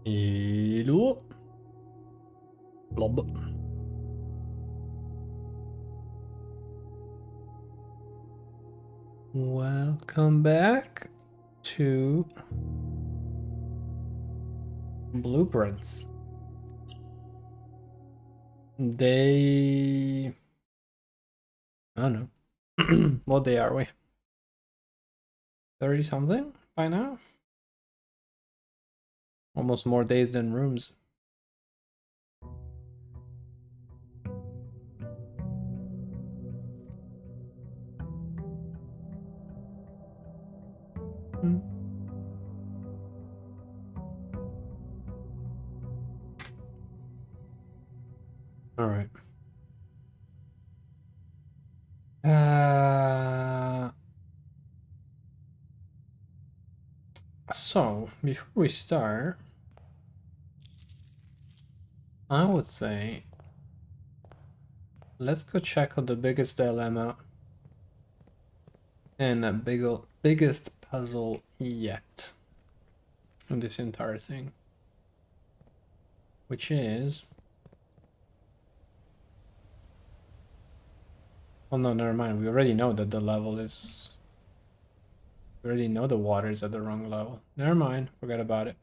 Hello. Blob. Welcome back to Blueprints. I don't know. What day are we? 30 something by now? Almost more days than rooms. All right. So before we start, I would say let's go check out the biggest dilemma and the biggest puzzle yet in this entire thing, which is, oh no, never mind. We already know that the level is, we already know the water is at the wrong level. Never mind, forget about it.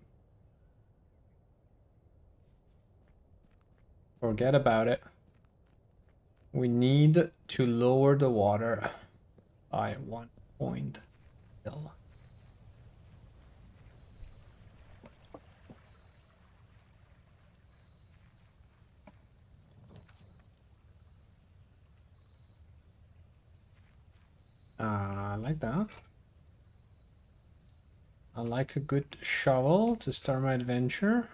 Forget about it. We need to lower the water by 1 point. I like that. I like a good shovel to start my adventure.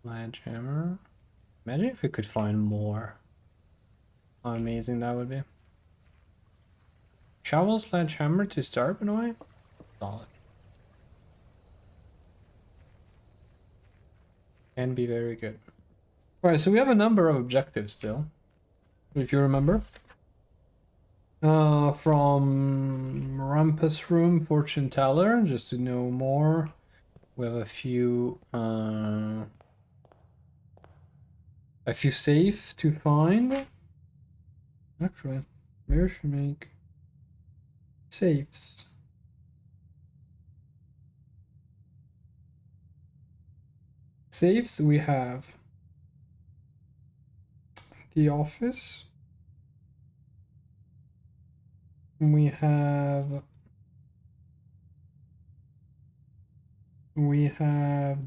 Sledgehammer. Imagine if we could find more. How amazing that would be. Shovel, sledgehammer to start, by the way. Solid. Can be very good. Alright, so we have a number of objectives still, if you remember. From Rumpus Room, Fortune Teller, just to know more. We have a few safe to find. Actually, maybe I should make safes. Safes, we have the office. We have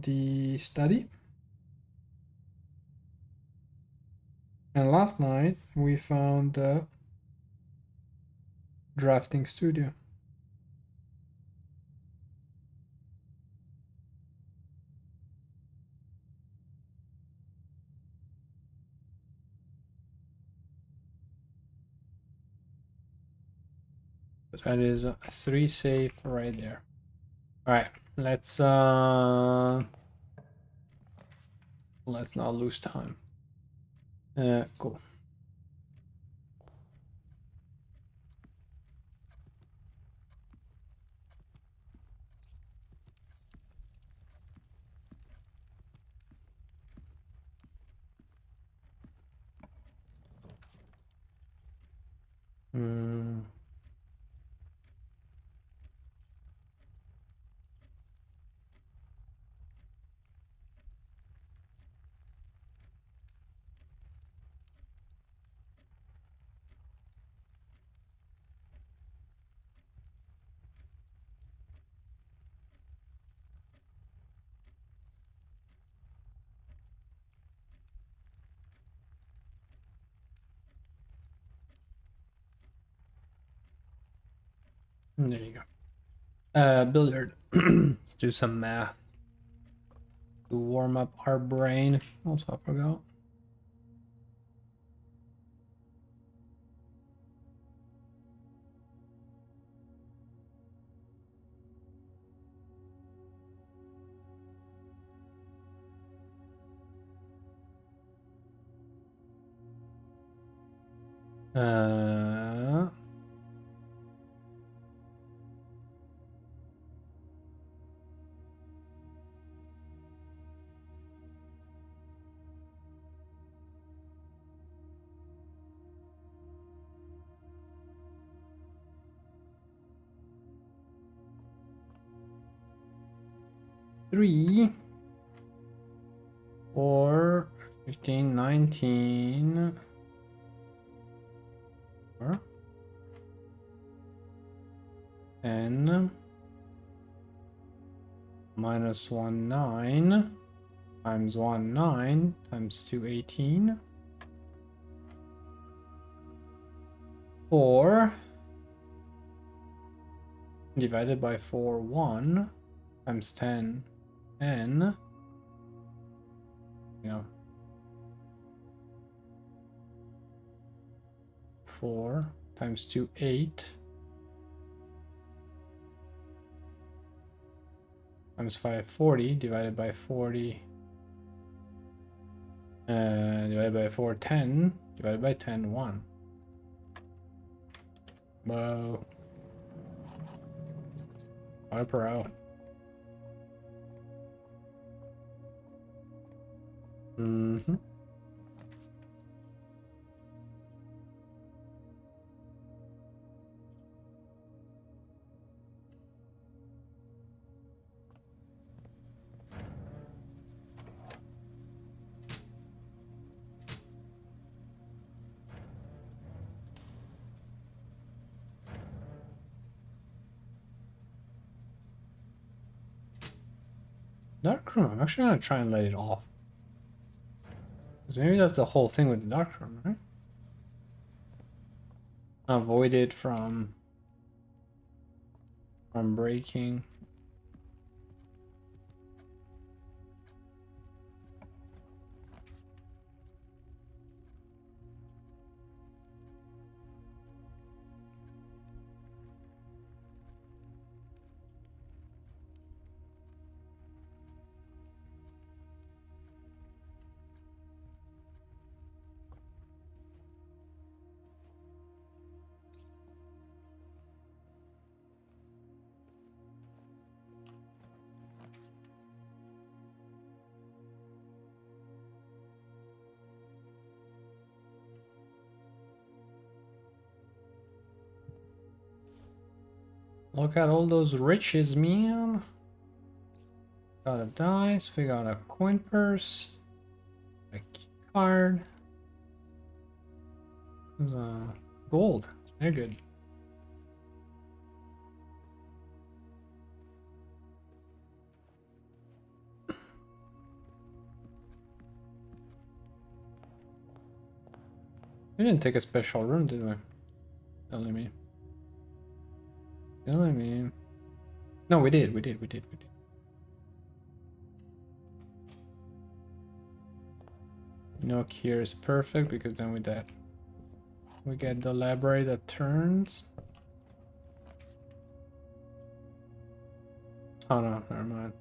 the study. And last night we found the drafting studio. But that is 3 safe right there. All right, let's not lose time. Cool. There you go. Billiard. Let's do some math to warm up our brain. Also, I forgot. 3 or 15, 19 or 10 minus 1 9 times 1 9 times 2 18 4 divided by 4 1 times 10 n, you know, 4 times 2 8 times 5 40 divided by 40 divided by 4 10 divided by 10 1. Whoa. What a pro. Mm-hmm. Darkroom. I'm actually gonna try and let it off. Because maybe that's the whole thing with the darkroom, right? Avoid it from breaking. Look at all those riches, man. Got a dice, we got a coin purse, a key card. There's gold. Very good. We didn't take a special room, did we? Telling me. Telling me. No, we did. Nook here is perfect because then with that we get the library that turns. Oh no, never mind.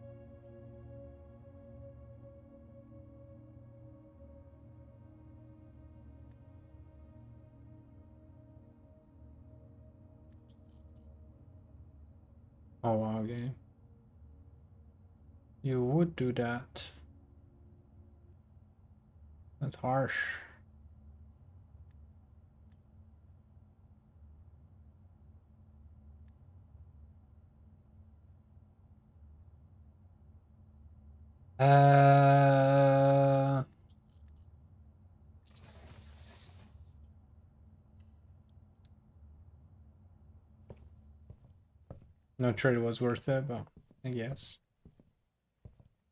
Oh wow, game. You would do that. That's harsh. Not sure it was worth it, but I guess.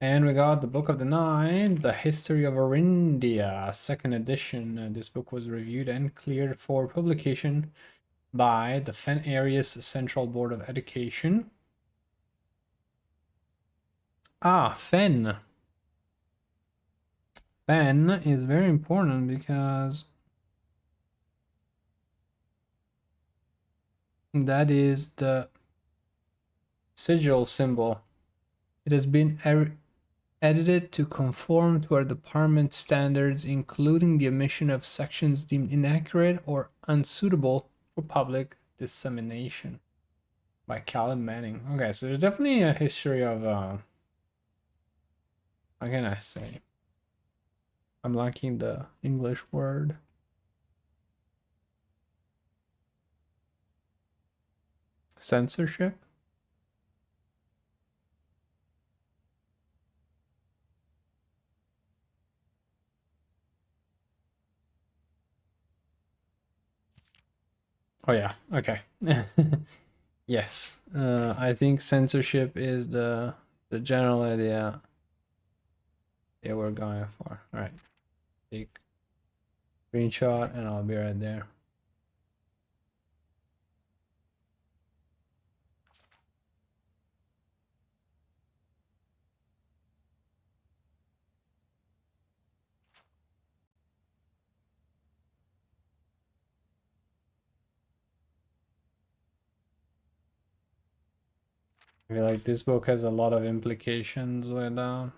And we got the Book of the Night, The History of Orindia, second edition. This book was reviewed and cleared for publication by the Fen Areas Central Board of Education. Ah, Fen. Fen is very important because that is the sigil symbol. It has been edited to conform to our department standards, including the omission of sections deemed inaccurate or unsuitable for public dissemination. By Callum Manning. Okay, so there's definitely a history of how can I say? I'm lacking the English word. Censorship? Oh yeah, okay. Yes. I think censorship is the general idea we're going for. All right. Take screenshot and I'll be right there. I feel like this book has a lot of implications with the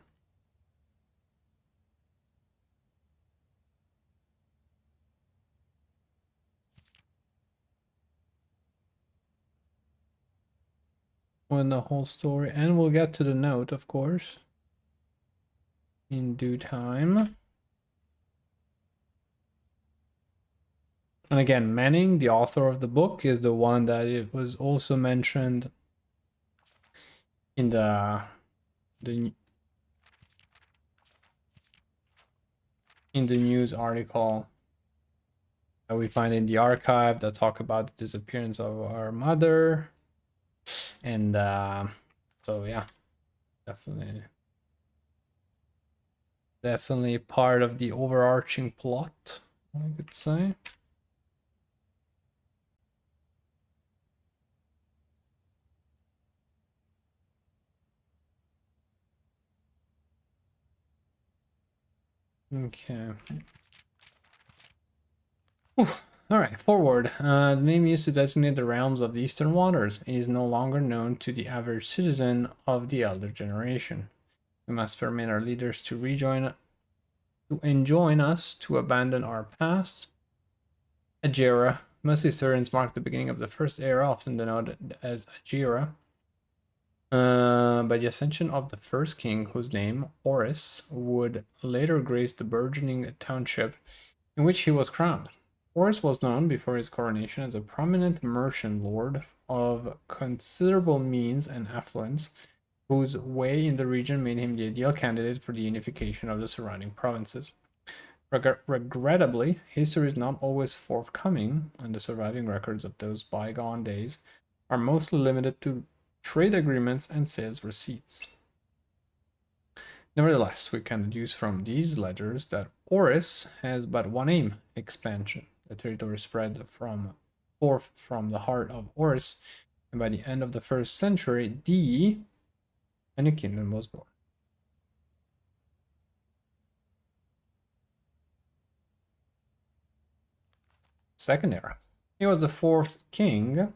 whole story, and we'll get to the note, of course, in due time. And again, Manning, the author of the book, is the one that it was also mentioned in the news article that we find in the archive that talk about the disappearance of our mother. And so yeah, definitely part of the overarching plot, I could say. Okay. Oof. All right, forward. The name used to designate the realms of the Eastern Waters is no longer known to the average citizen of the elder generation. We must permit our leaders to enjoin us to abandon our past. Ajira. Most historians mark the beginning of the first era, often denoted as Ajira, by the ascension of the first king, whose name, Oris, would later grace the burgeoning township in which he was crowned. Oris was known before his coronation as a prominent merchant lord of considerable means and affluence, whose way in the region made him the ideal candidate for the unification of the surrounding provinces. Regrettably, history is not always forthcoming, and the surviving records of those bygone days are mostly limited to trade agreements and sales receipts. Nevertheless, we can deduce from these ledgers that Oris has but one aim: expansion. The territory spread forth from the heart of Oris, and by the end of the 1st century, a new kingdom was born. Second era. He was the 4th king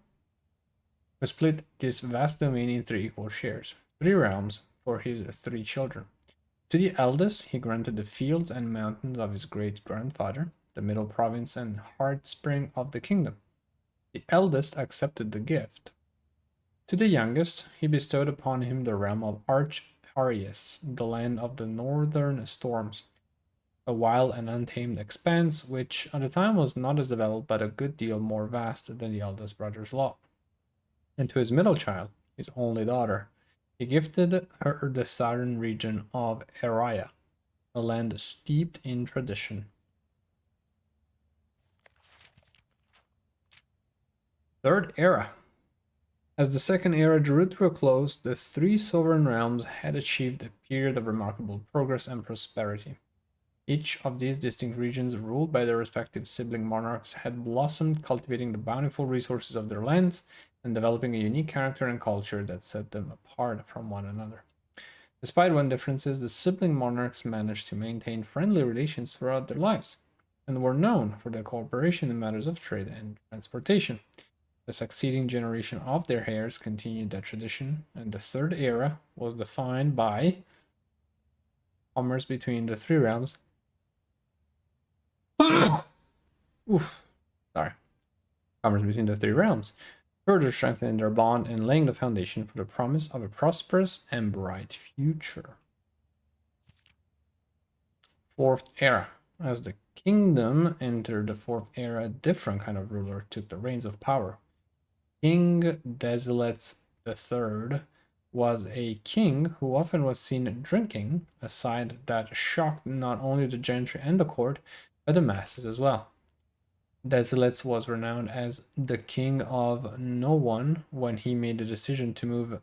who split this vast domain in 3 equal shares, 3 realms for his 3 children. To the eldest, he granted the fields and mountains of his great-grandfather, the middle province and heart spring of the kingdom. The eldest accepted the gift. To the youngest, he bestowed upon him the realm of Arch-Arius, the land of the northern storms, a wild and untamed expanse which at the time was not as developed but a good deal more vast than the eldest brother's lot. And to his middle child, his only daughter, he gifted her the southern region of Eria, a land steeped in tradition. Third era. As the second era drew to a close, the 3 sovereign realms had achieved a period of remarkable progress and prosperity. Each of these distinct regions, ruled by their respective sibling monarchs, had blossomed, cultivating the bountiful resources of their lands and developing a unique character and culture that set them apart from one another. Despite one differences, the sibling monarchs managed to maintain friendly relations throughout their lives, and were known for their cooperation in matters of trade and transportation. The succeeding generation of their heirs continued that tradition, and the third era was defined by commerce between the 3 realms. Oof, sorry. Commerce between the 3 realms, further strengthening their bond and laying the foundation for the promise of a prosperous and bright future. 4th era. As the kingdom entered the 4th era, a different kind of ruler took the reins of power. King Desiletes III was a king who often was seen drinking, a sight that shocked not only the gentry and the court, but the masses as well. Desolates was renowned as the king of no one when he made the decision to move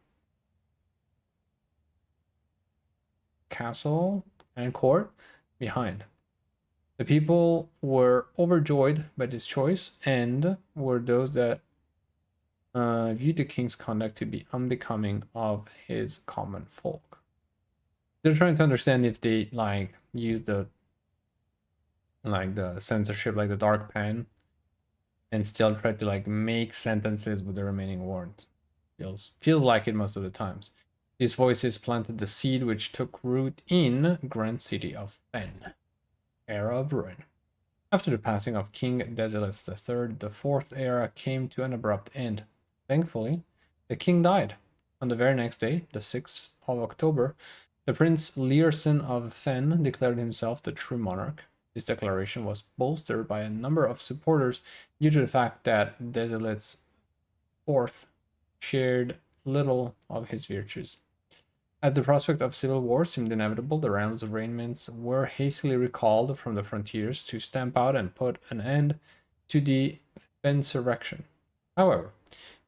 castle and court behind. The people were overjoyed by this choice and were those that viewed the king's conduct to be unbecoming of his common folk. They're trying to understand if they like use the censorship, like the dark pen, and still try to like make sentences with the remaining words. Feels like it most of the times. These voices planted the seed which took root in Grand City of Fen, era of ruin. After the passing of King Desolates III, the fourth era came to an abrupt end. Thankfully, the king died. On the very next day, the 6th of October, the Prince Learson of Fen declared himself the true monarch. This declaration was bolstered by a number of supporters due to the fact that Desolates IV shared little of his virtues. As the prospect of civil war seemed inevitable, the realm's arraignments were hastily recalled from the frontiers to stamp out and put an end to the Fensurrection. However,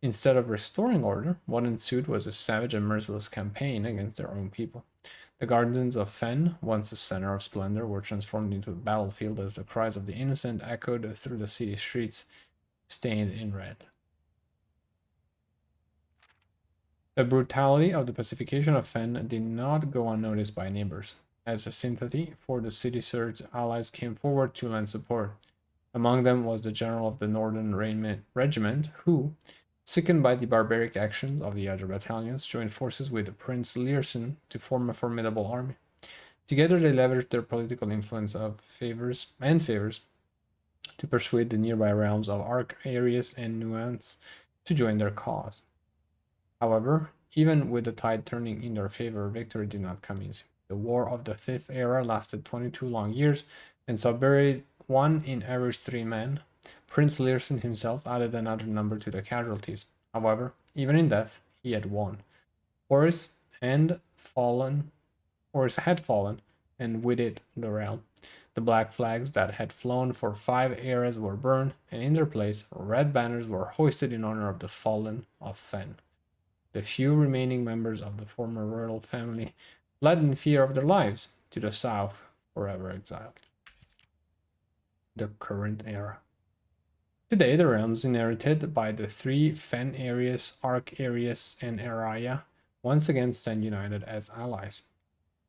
instead of restoring order, what ensued was a savage and merciless campaign against their own people. The gardens of Fen, once a center of splendor, were transformed into a battlefield as the cries of the innocent echoed through the city streets, stained in red. The brutality of the pacification of Fen did not go unnoticed by neighbors. As a sympathy for the city surge, allies came forward to lend support. Among them was the general of the Northern Regiment, who, sickened by the barbaric actions of the other battalions, joined forces with Prince Learson to form a formidable army. Together they leveraged their political influence of favors to persuade the nearby realms of Arc, Arius, and Nuance to join their cause. However, even with the tide turning in their favor, victory did not come easy. The War of the Fifth Era lasted 22 long years and saw buried 1 in every 3 men. Prince Learson himself added another number to the casualties. However, even in death, he had won. Horus had fallen, and with it the realm. The black flags that had flown for 5 eras were burned, and in their place, red banners were hoisted in honor of the fallen of Fen. The few remaining members of the former royal family fled in fear of their lives to the south, forever exiled. The current era. Today, the realms inherited by the 3 Fen Arius, Arc Arius, and Araya once again stand united as allies.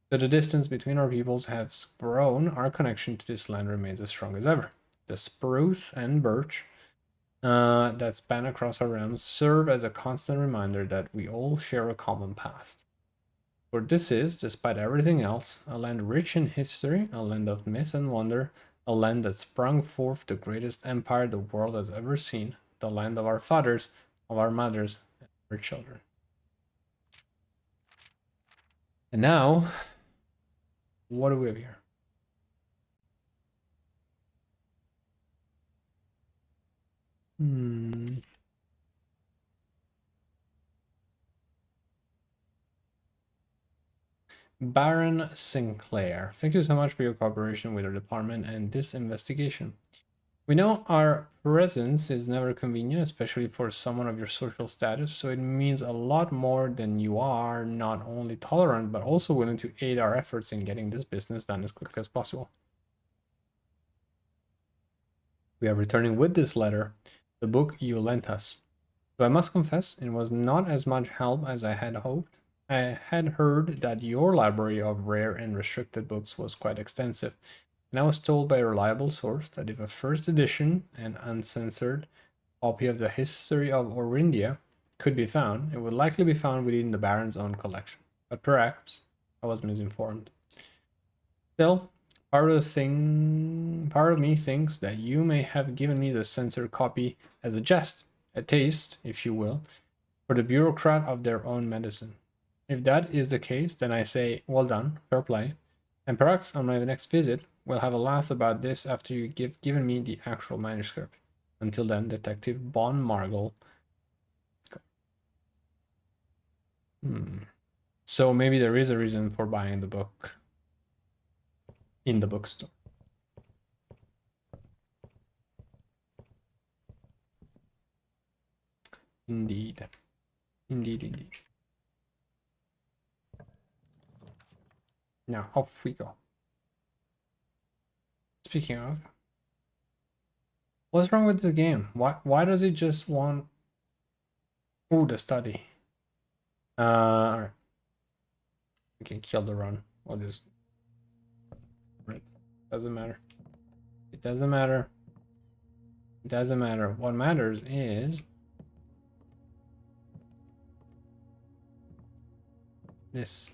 Though the distance between our peoples has grown, our connection to this land remains as strong as ever. The spruce and birch that span across our realms serve as a constant reminder that we all share a common past. For this is, despite everything else, a land rich in history, a land of myth and wonder, a land that sprung forth the greatest empire the world has ever seen, the land of our fathers, of our mothers, and our children. And now, what do we have here? Baron Sinclair, thank you so much for your cooperation with our department and this investigation. We know our presence is never convenient, especially for someone of your social status, so it means a lot more than you are not only tolerant, but also willing to aid our efforts in getting this business done as quickly as possible. We are returning with this letter, the book you lent us. Though I must confess, it was not as much help as I had hoped. I had heard that your library of rare and restricted books was quite extensive, and I was told by a reliable source that if a first edition and uncensored copy of the history of Orindia could be found, it would likely be found within the Baron's own collection. But perhaps I was misinformed. Still, part of me thinks that you may have given me the censored copy as a jest, a taste, if you will, for the bureaucrat of their own medicine. If that is the case, then I say, well done, fair play, and perhaps on my next visit, we'll have a laugh about this after you given me the actual manuscript. Until then, Detective Bon Margle. So maybe there is a reason for buying the book in the bookstore. Indeed. Indeed, indeed. Now, off we go. Speaking of, what's wrong with the game? Why does it just want... Ooh, the study. Alright. We can kill the run. We'll just... Right. Doesn't matter. It doesn't matter. It doesn't matter. What matters is... this.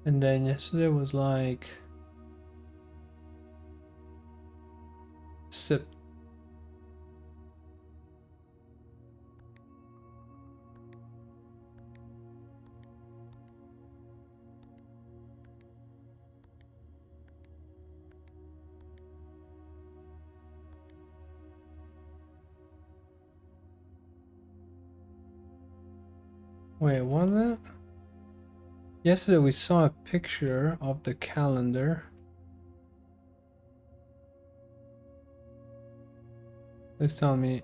And then yesterday was like... Sip. Wait, was it? Yesterday we saw a picture of the calendar. Please tell me.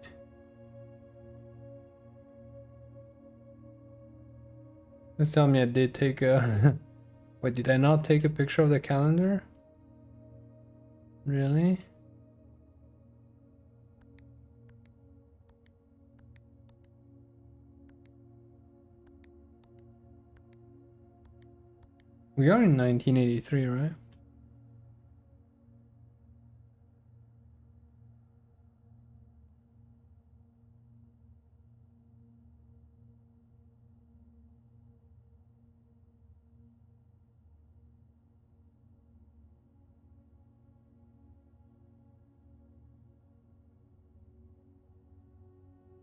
Please tell me I did take a... Wait, did I not take a picture of the calendar? Really? We are in 1983, right?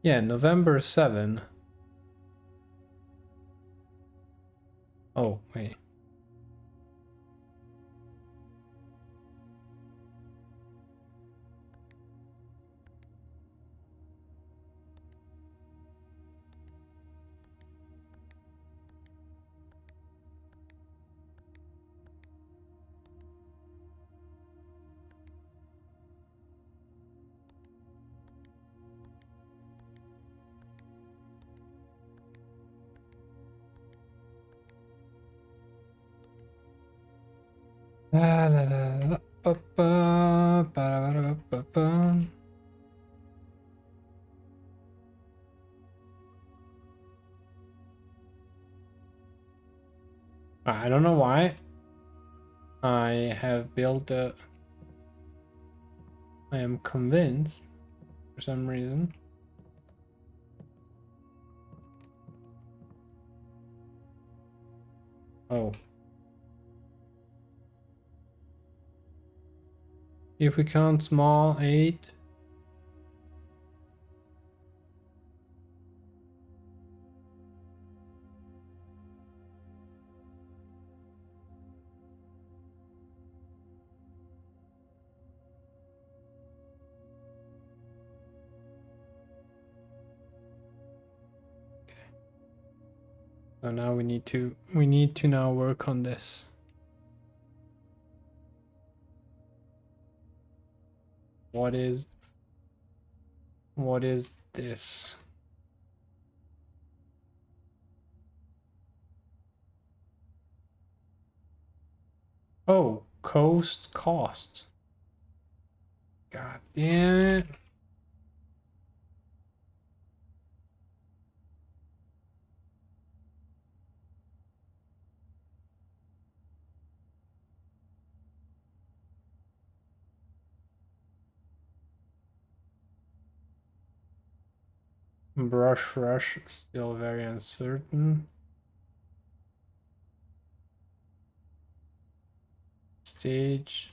Yeah, November 7. Oh, wait. La, la, la, la, ba, ba, ba, da, ba, da, ba, ba, ba. I don't know why I have built a... I am convinced for some reason. Oh. If we count small, 8. So now we need to now work on this. What is this? Oh, cost. God damn it. Brush rush, still very uncertain. Stage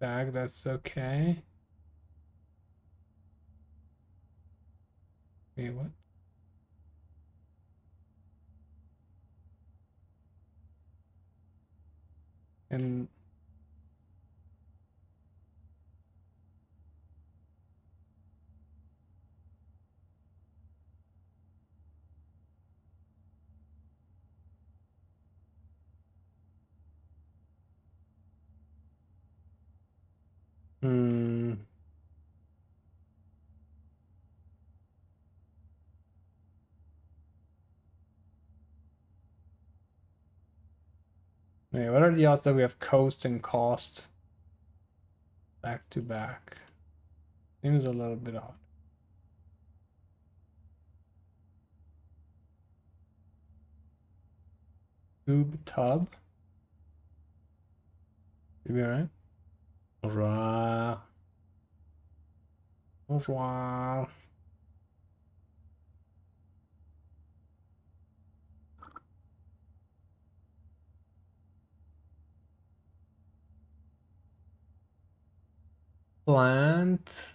tag, that's okay. Wait, what? And wait, what are the odds that we have coast and cost back to back? Seems a little bit odd. Tube tub. Should be alright. Bonjour. Bonjour. Plant.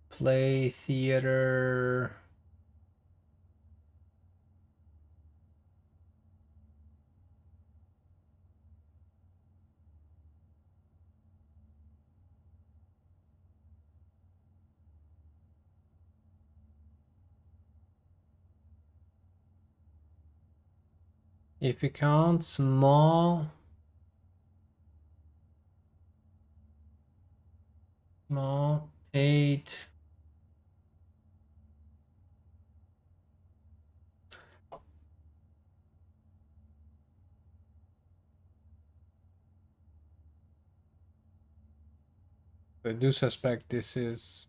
Play theater. If you count small, small 8. I do suspect this is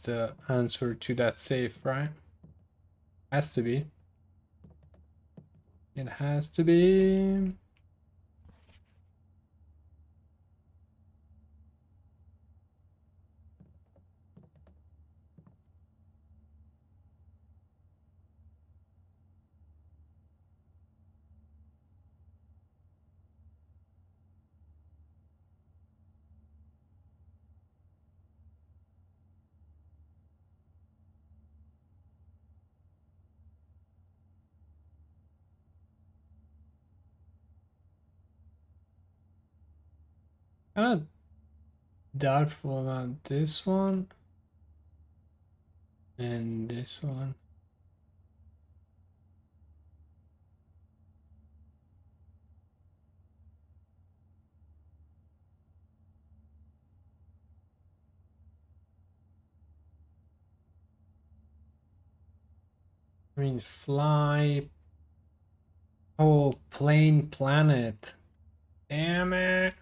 the answer to that safe, right? Has to be. It has to be. Kind of doubtful about this one and this one. I mean, fly. Oh, plane planet. Damn it.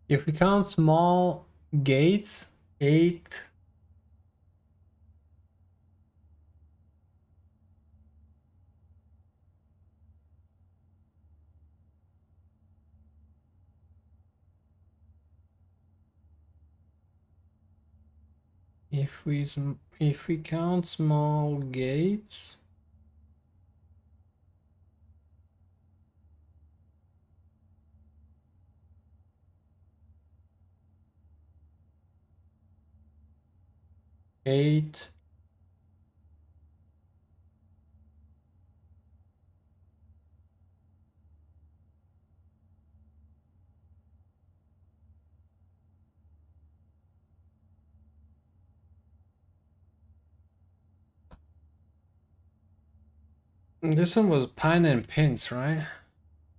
If we count small gates, 8. If we count small gates, eight. This one was pine and pins, right?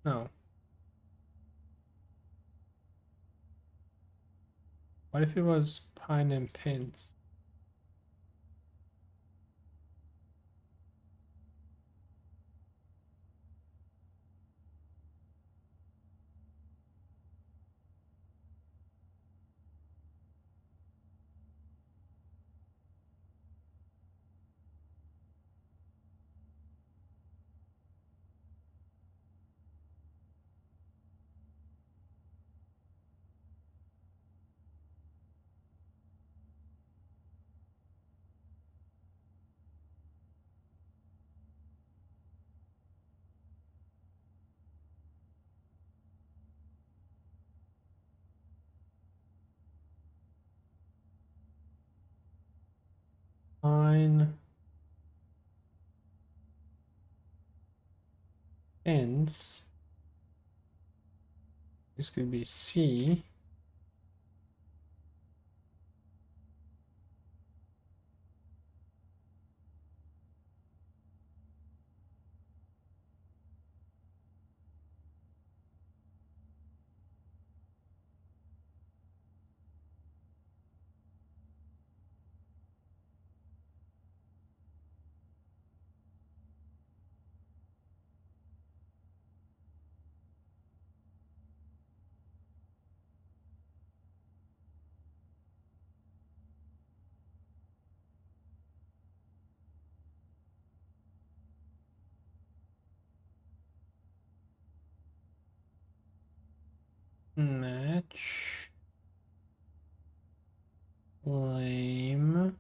No. What if it was pine and pins? Pine pins. This could be C. Match. Lame.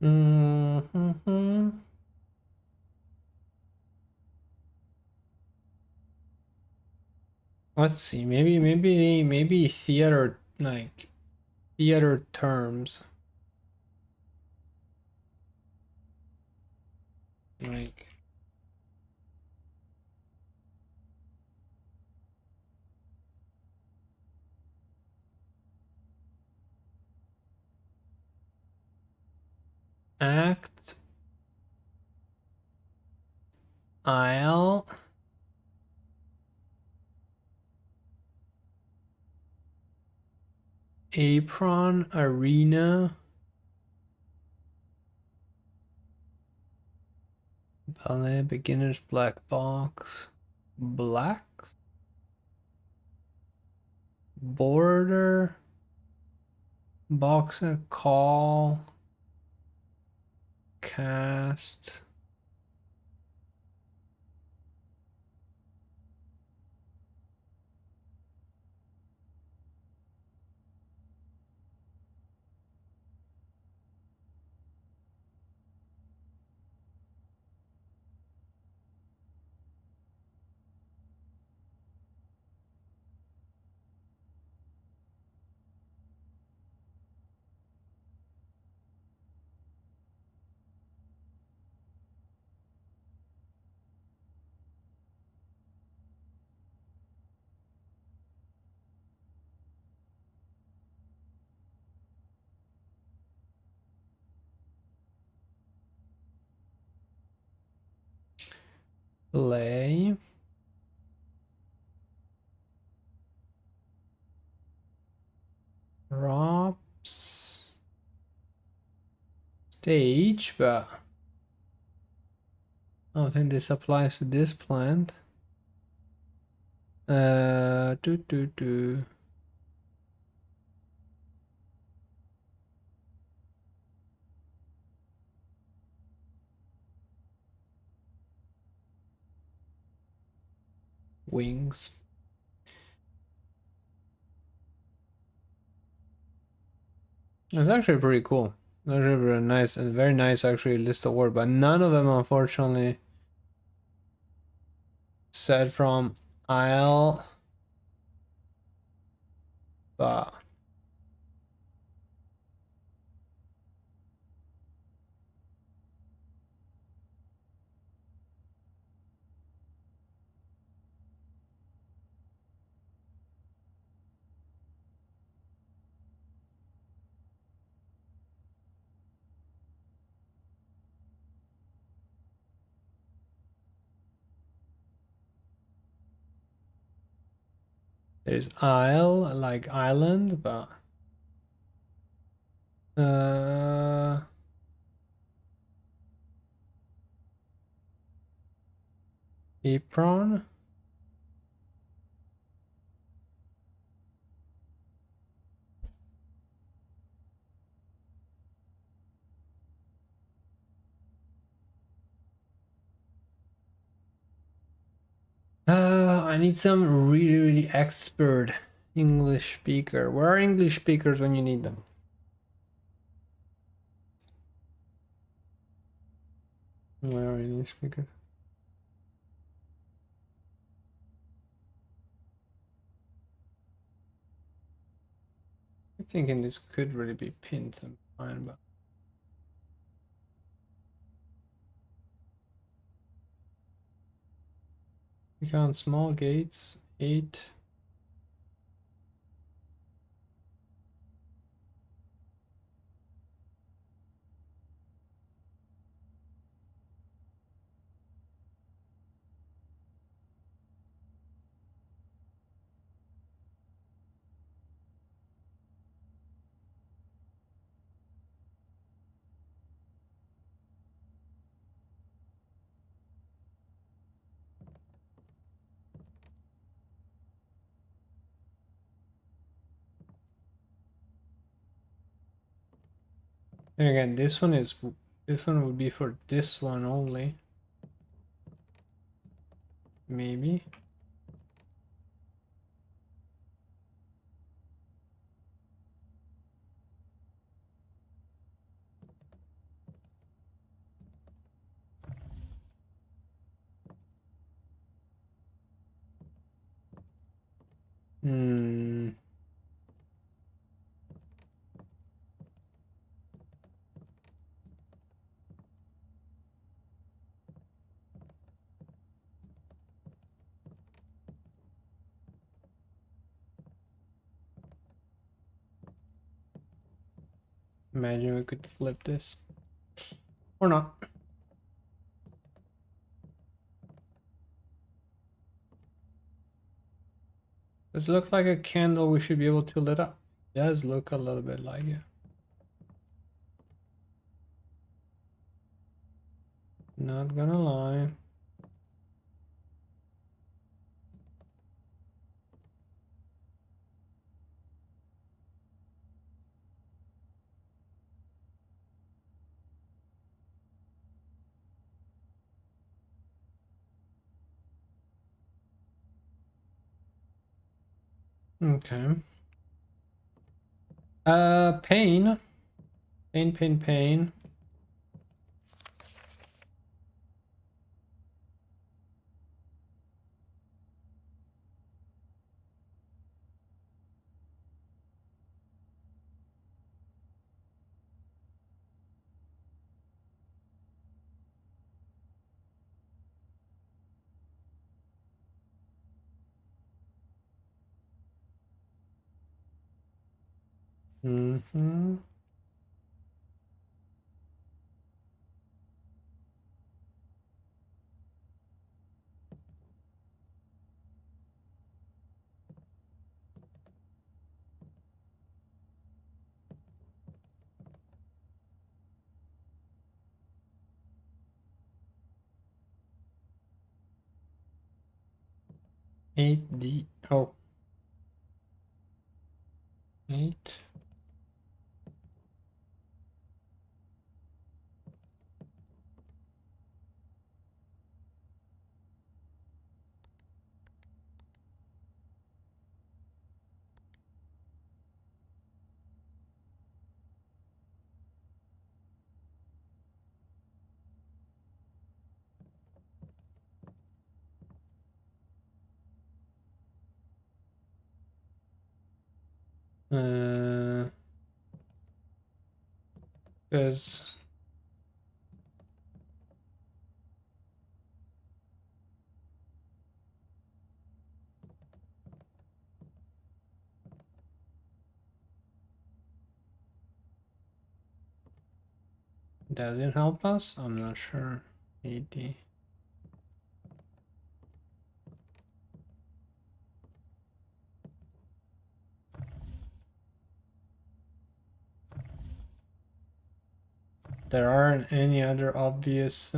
Mm-hmm. Let's see. Maybe theater, like theater terms, like act, aisle, apron, arena, ballet, beginners, black box, blacks, border, box and call, cast. Play, props, stage, but I don't think this applies to this plant. Do. wings. It's actually pretty cool. Actually very nice and very nice actually list of words, but none of them unfortunately said from Isle. But there's Isle like island, but apron. I need some really expert English speaker. Where are English speakers when you need them? Where are English speakers? I'm thinking this could really be pinned sometime, but we count small gates, 8. And again, this one would be for this one only. Maybe. Hmm. Imagine we could flip this. Or not. This looks like a candle we should be able to lit up. It does look a little bit like it. Not gonna lie. Okay. Pain. Pain. 8D. Oh. 8. Because does it help us? I'm not sure. 80. There aren't any other obvious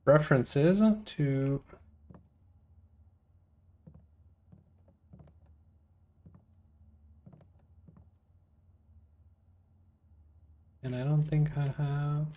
references to and I don't think I have.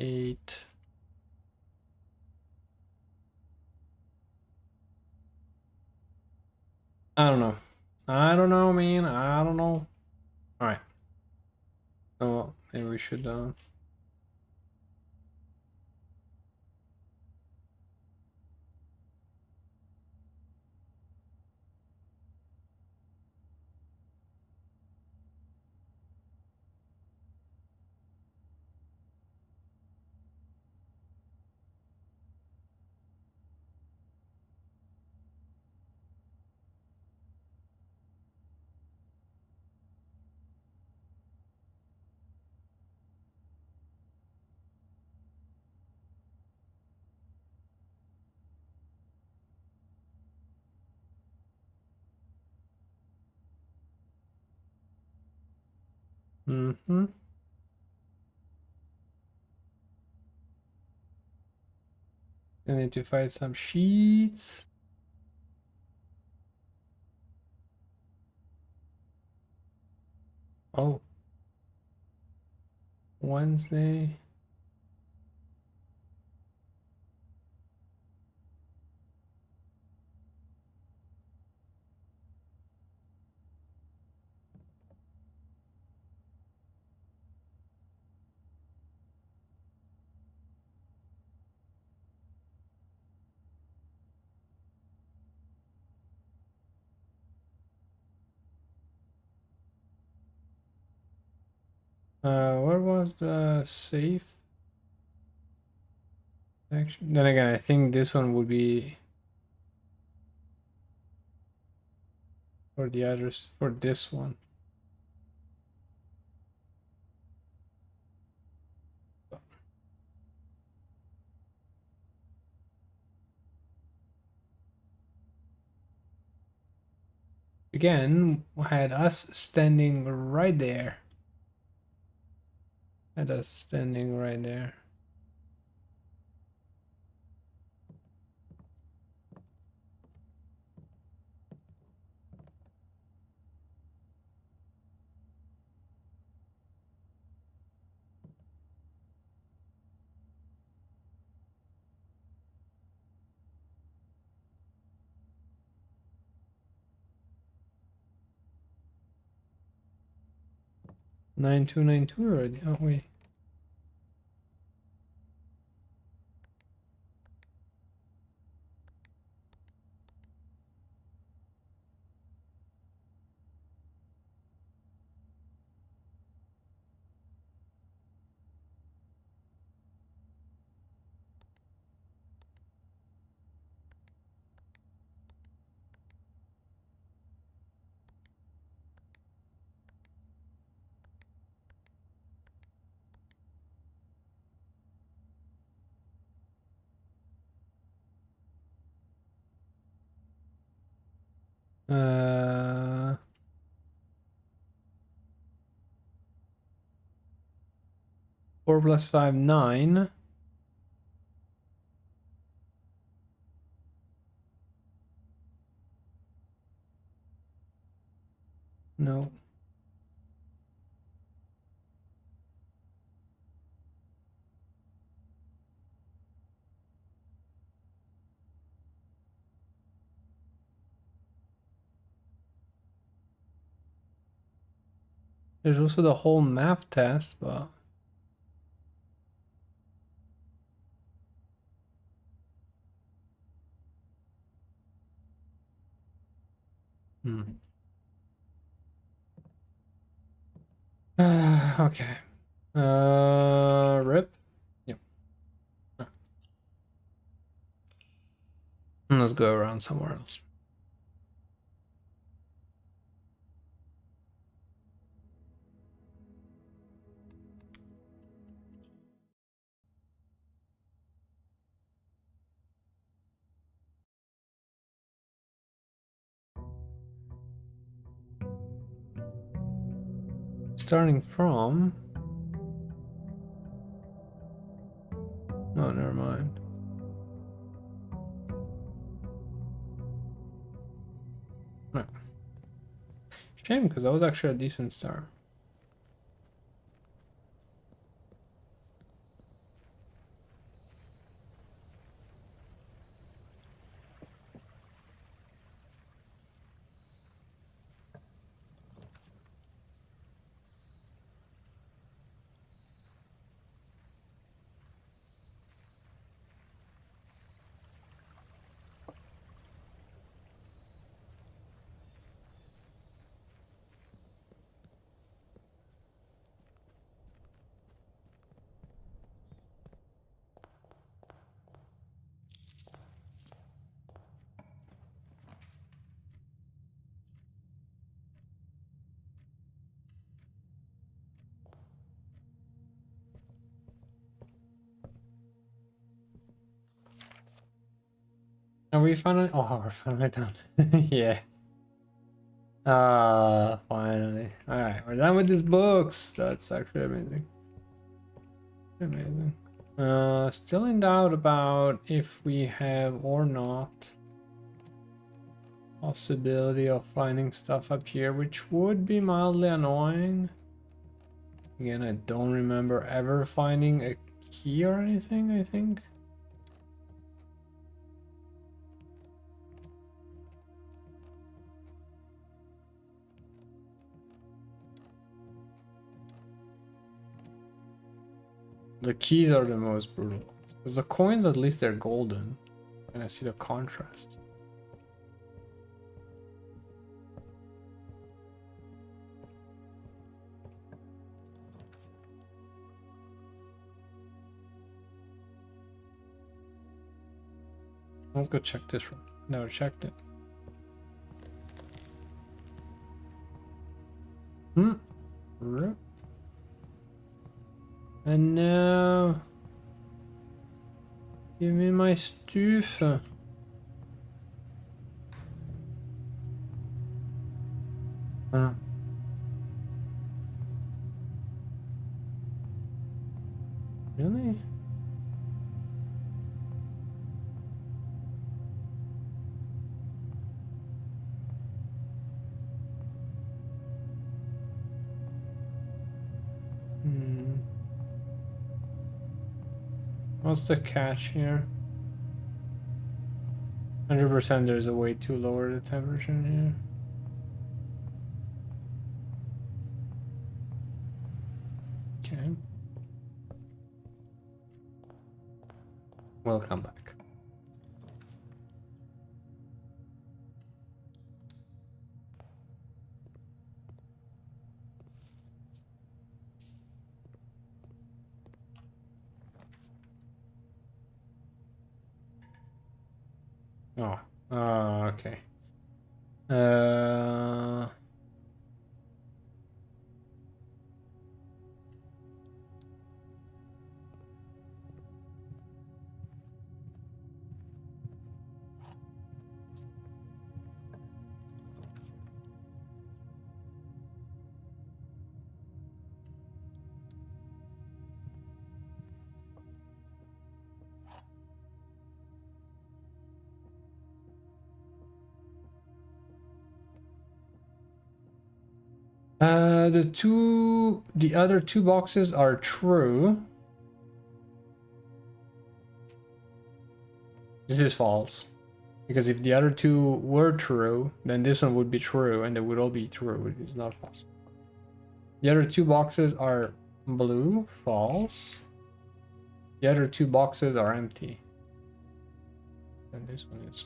Eight. I don't know. I don't know, man. I don't know. All right. Oh, well, maybe we should. Mm-hmm. I need to find some sheets. Oh, Wednesday. Where was the safe section? Then again, I think this one would be for the address for this one. Again, had us standing right there. Had us standing right there. Nine two already. Oh wait. Uh, 4 plus 5, 9. No. There's also the whole math test, but okay. Rip. Yep. Let's go around somewhere else. Starting from. Oh, never mind. No. Shame, because that was actually a decent start. Are we finally? Oh, we're finally done. Yeah. Finally. All right, we're done with these books. That's actually amazing. Amazing. Still in doubt about if we have or not possibility of finding stuff up here, which would be mildly annoying. Again, I don't remember ever finding a key or anything, I think. The keys are the most brutal. Because the coins, at least they're golden. And I see the contrast. Let's go check this room. Never checked it. Rip. And now... give me my stuff. Really? What's the catch here? 100% there's a way to lower the temperature here. Okay. We'll come back. Oh, okay. The other two boxes are true. This is false. Because if the other two were true, then this one would be true, and they would all be true, which is not possible. The other two boxes are blue, false. The other two boxes are empty. And this one is...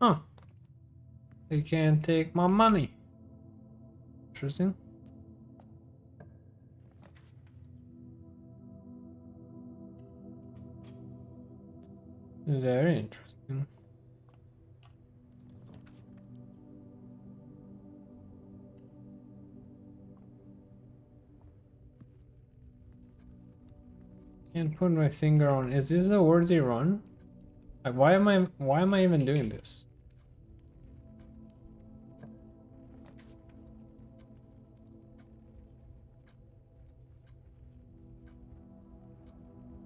Huh. They can't take my money. Interesting. Very interesting. Can't put my finger on. Is this a worthy run? Like, why am I even doing this?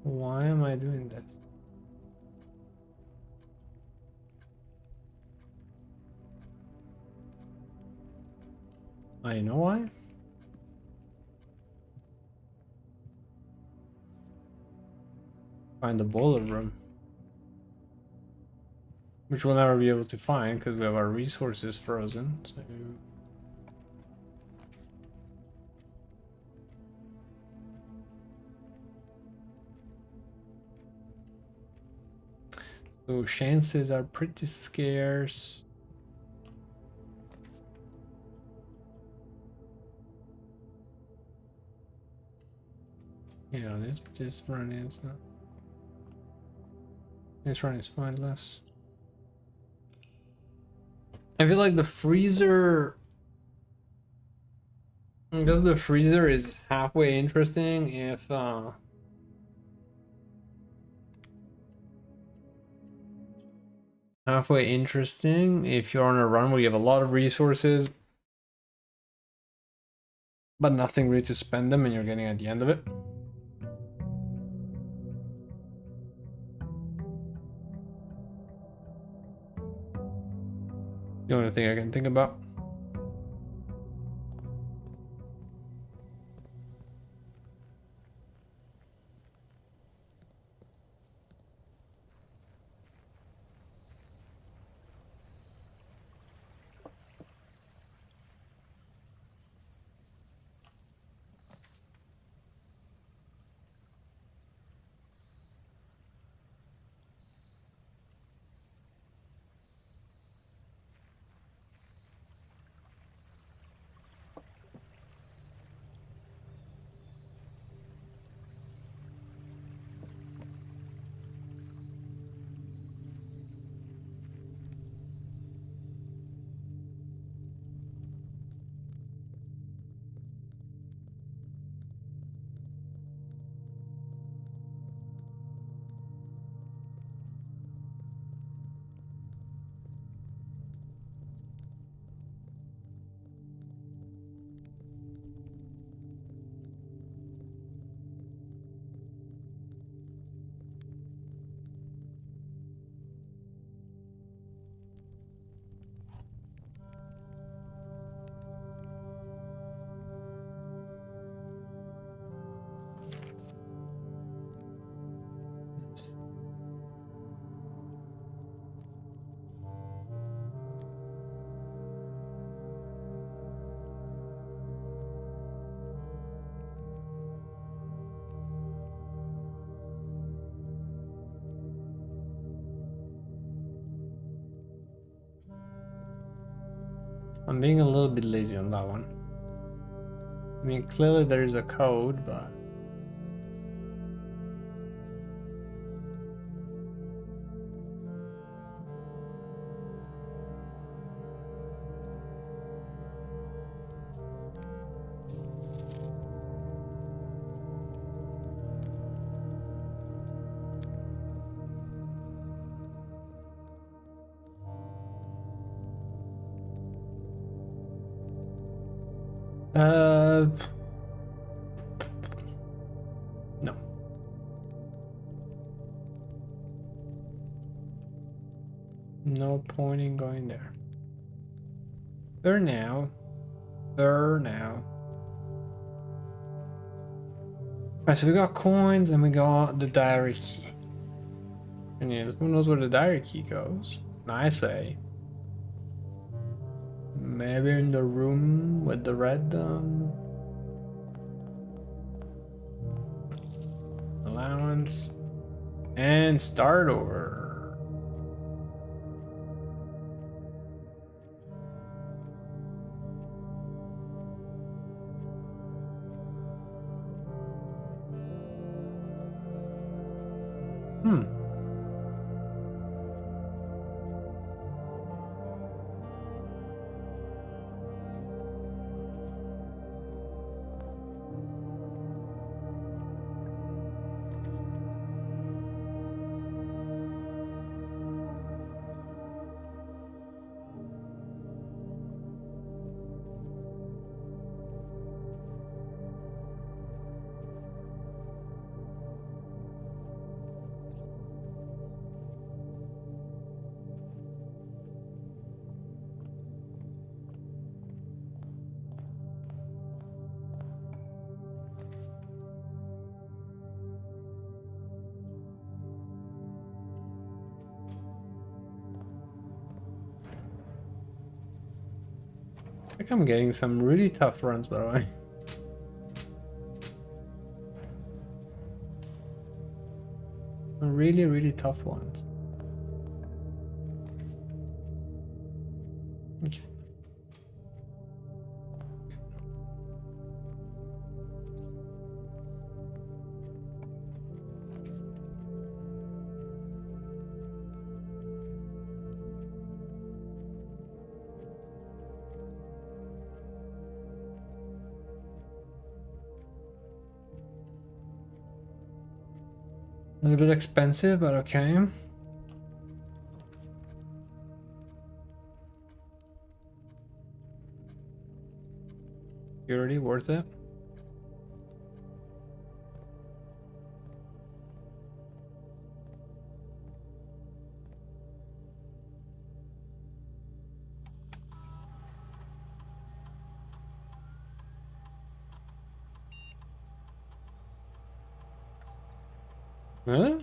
Why am I doing this? I know why. Find the boiler room. Which we'll never be able to find because we have our resources frozen. So chances are pretty scarce. You know, this run is this run is pointless. I feel like the freezer, because the freezer is halfway interesting if you're on a run where you have a lot of resources but nothing really to spend them and you're getting at the end of it. The only thing I can think about. I'm being a little bit lazy on that one. I mean, clearly there is a code, but... No. No point in going there. For now. For now. Alright, so we got coins and we got the diary key. And yeah, who knows where the diary key goes? And I say... maybe in the room with the red allowance. And start over. I think I'm getting some really tough runs, by the way. Really, really tough ones. Okay. A little bit expensive, but okay. Security worth it. Huh?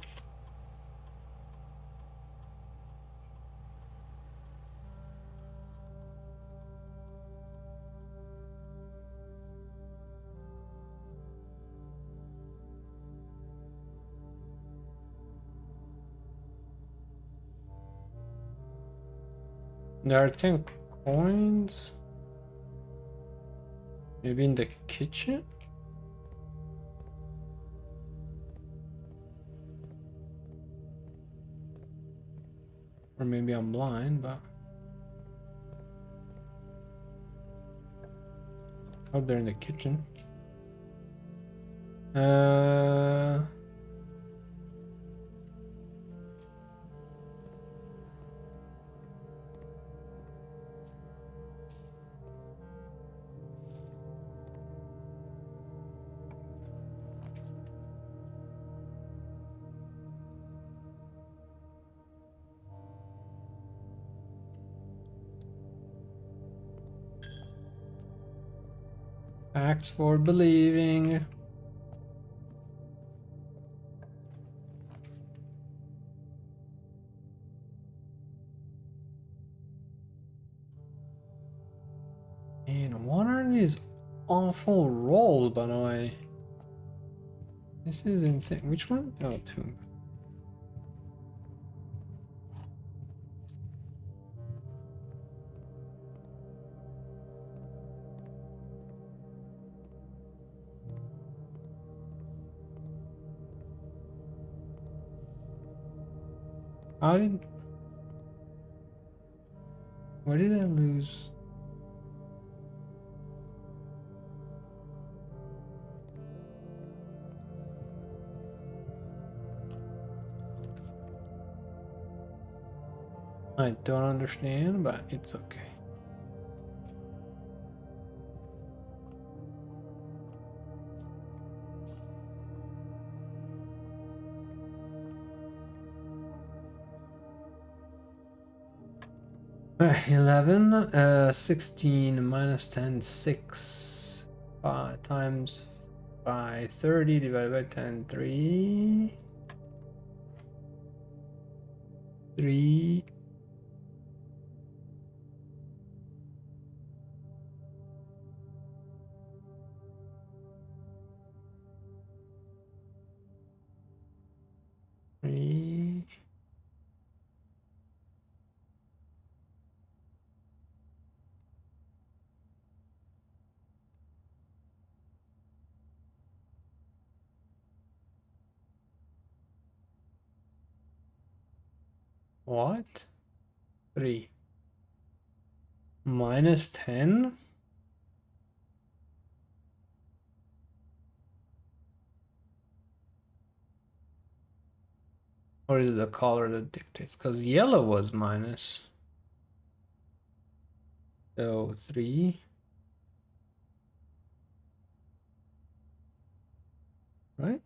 There are 10 coins. Maybe in the kitchen? Or maybe I'm blind, but... out there in the kitchen. Facts for believing. And what are these awful rolls, by the way? This is insane. Which one? Oh, tomb. How did... Where did I lose? I don't understand, but it's okay. Alright, 11, 16 minus 10, 6. 5 times by 30 divided by 10, 3. 3. What? 3. Minus 10? Or is it the color that dictates? Because yellow was minus. So 3. Right?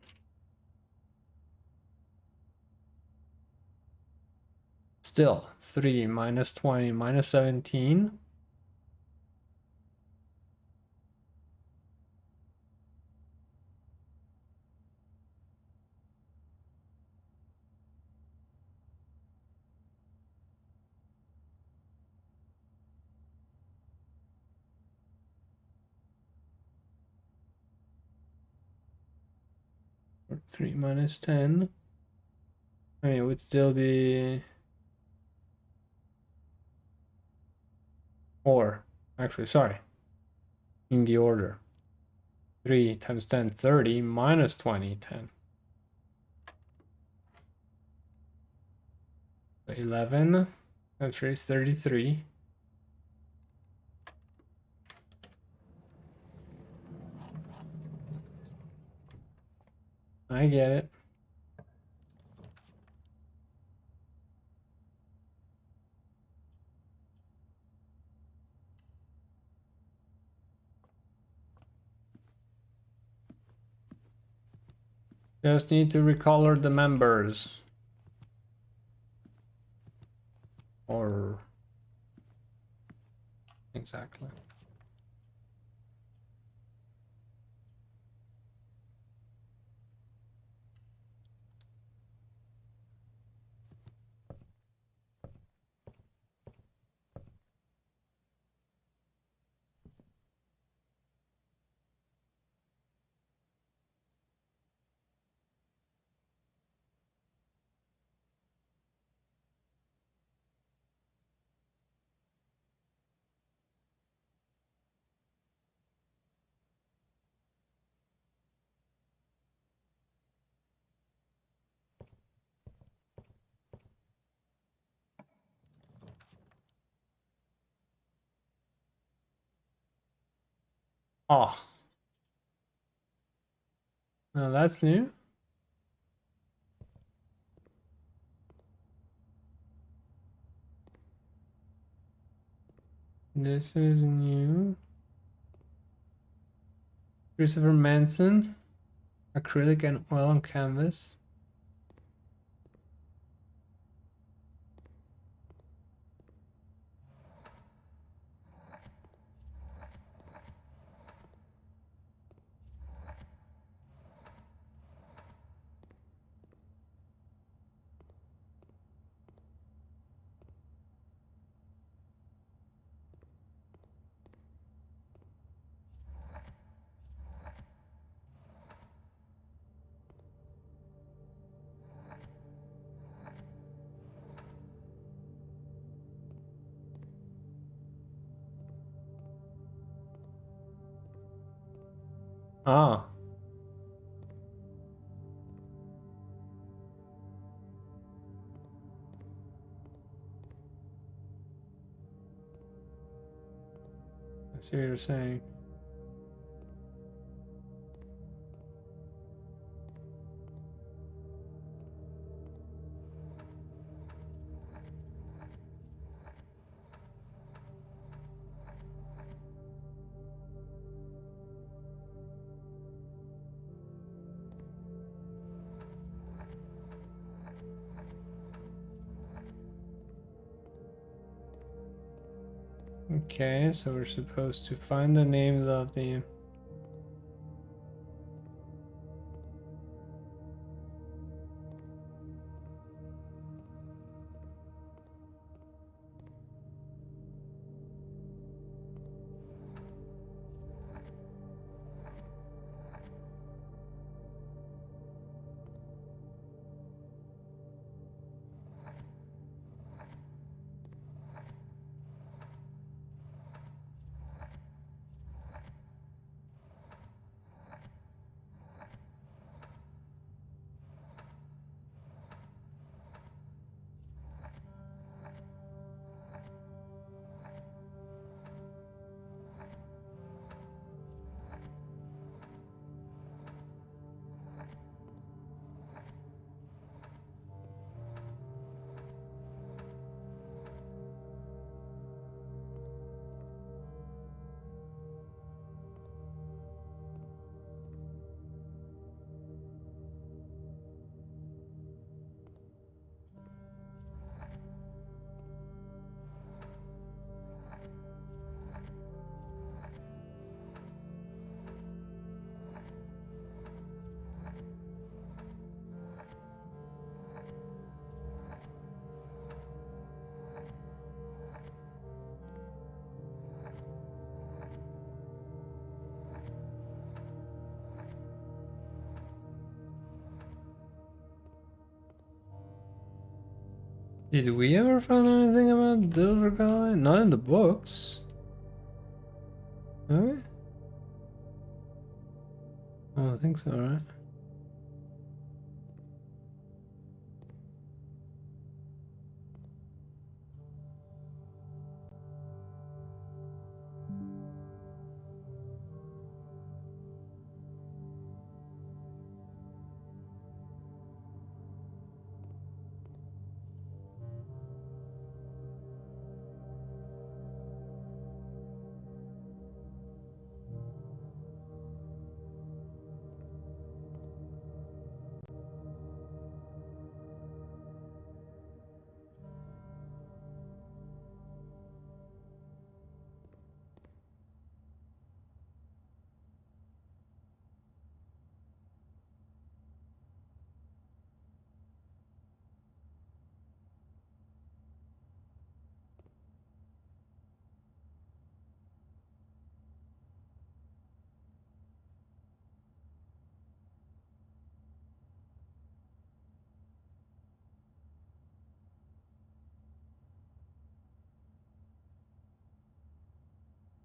Still, 3 minus 20 minus 17. Or 3 minus 10. I mean, it would still be... Or, actually, sorry. In the order. 3 times 10, 30, minus 20, 10. 11, that's right, 33. I get it. Just need to recolor the members. Or... Exactly. Oh. Now that's new. This is new. Christopher Manson. Acrylic and oil on canvas. Ah. I see what you're saying. Okay, so we're supposed to find the names of the... Did we ever find anything about Dilger guy? Not in the books. Have we? Oh, I think so, right?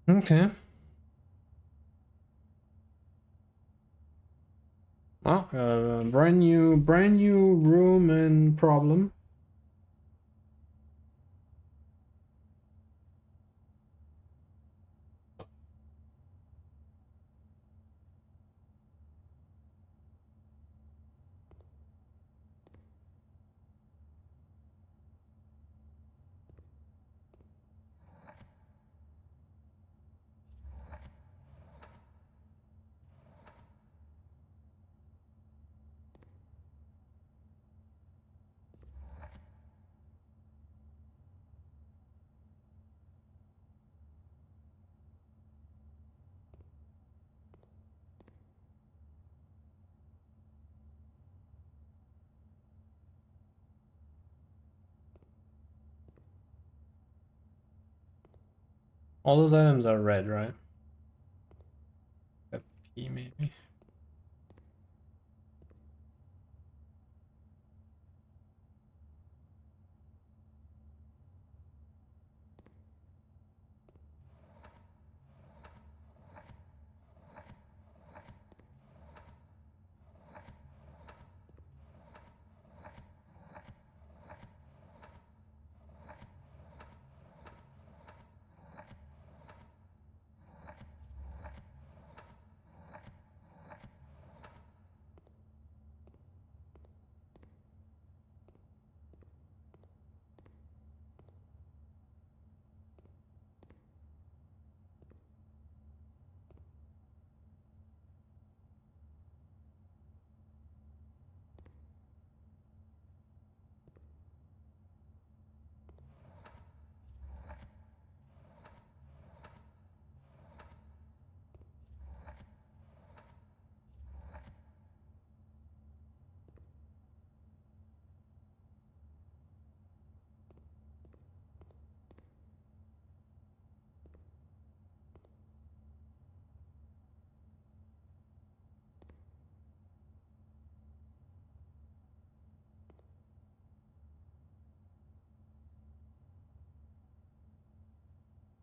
Okay. Well, brand new room and problem. All those items are red, right? A P maybe.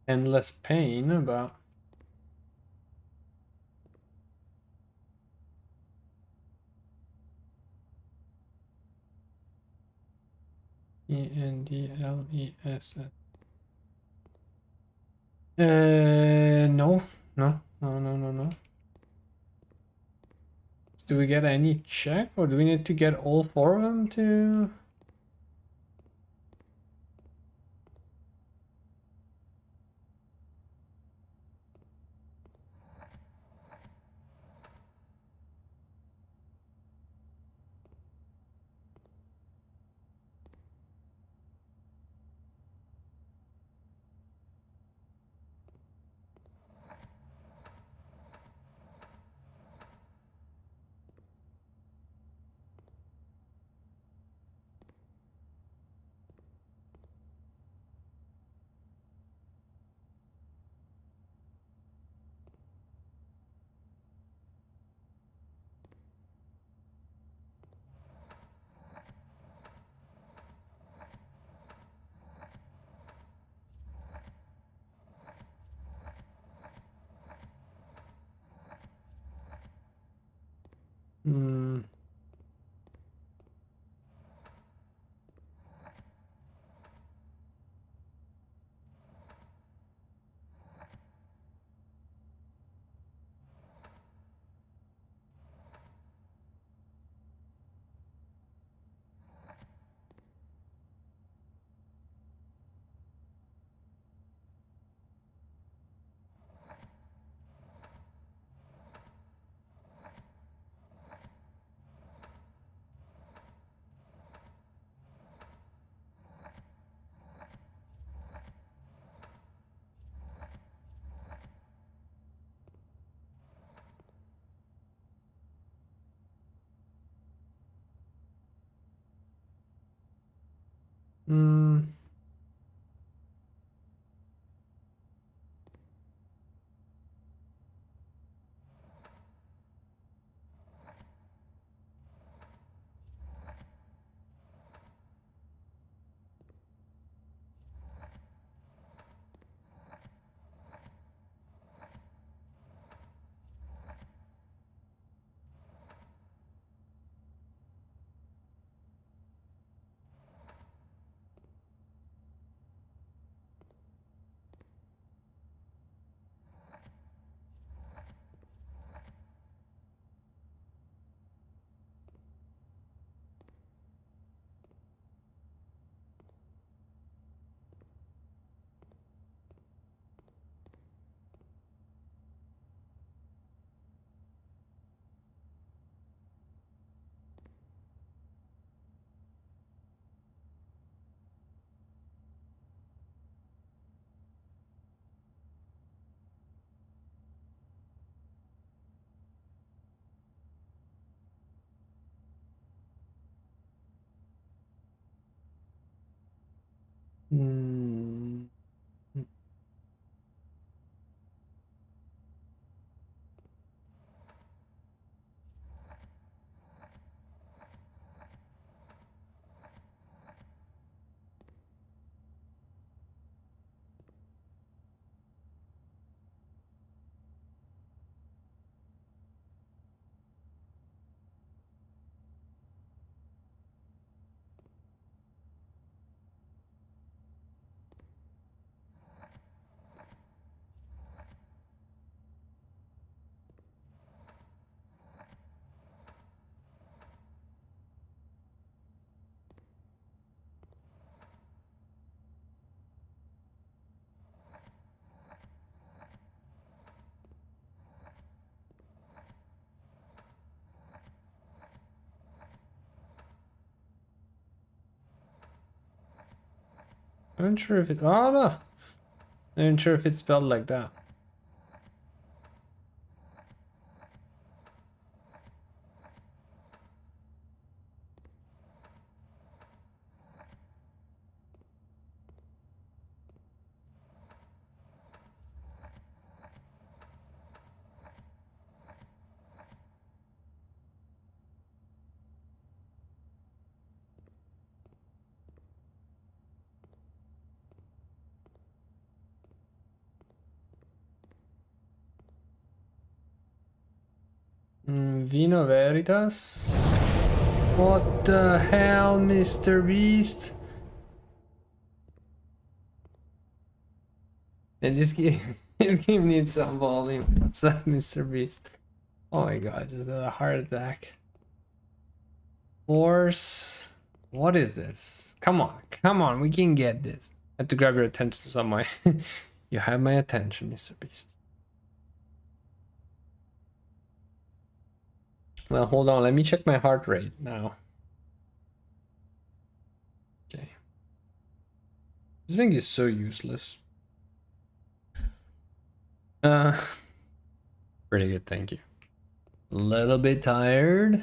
endless pain, but ENDLESS. No, no. Do we get any check, or do we need to get all 4 of them to? Hmm. Hmm. Hmm. I'm not sure if it. Oh no! I'm not sure if it's spelled like that. Vino Veritas? What the hell, Mr. Beast? And this game, this game needs some volume. What's up, Mr. Beast? Oh my god, just a heart attack. Force. What is this? Come on, we can get this. I have to grab your attention some way. You have my attention, Mr. Beast. Well, hold on, let me check my heart rate now. Okay. This thing is so useless. Pretty good, thank you. A little bit tired,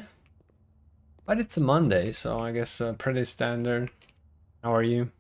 but it's a Monday, so I guess pretty standard. How are you?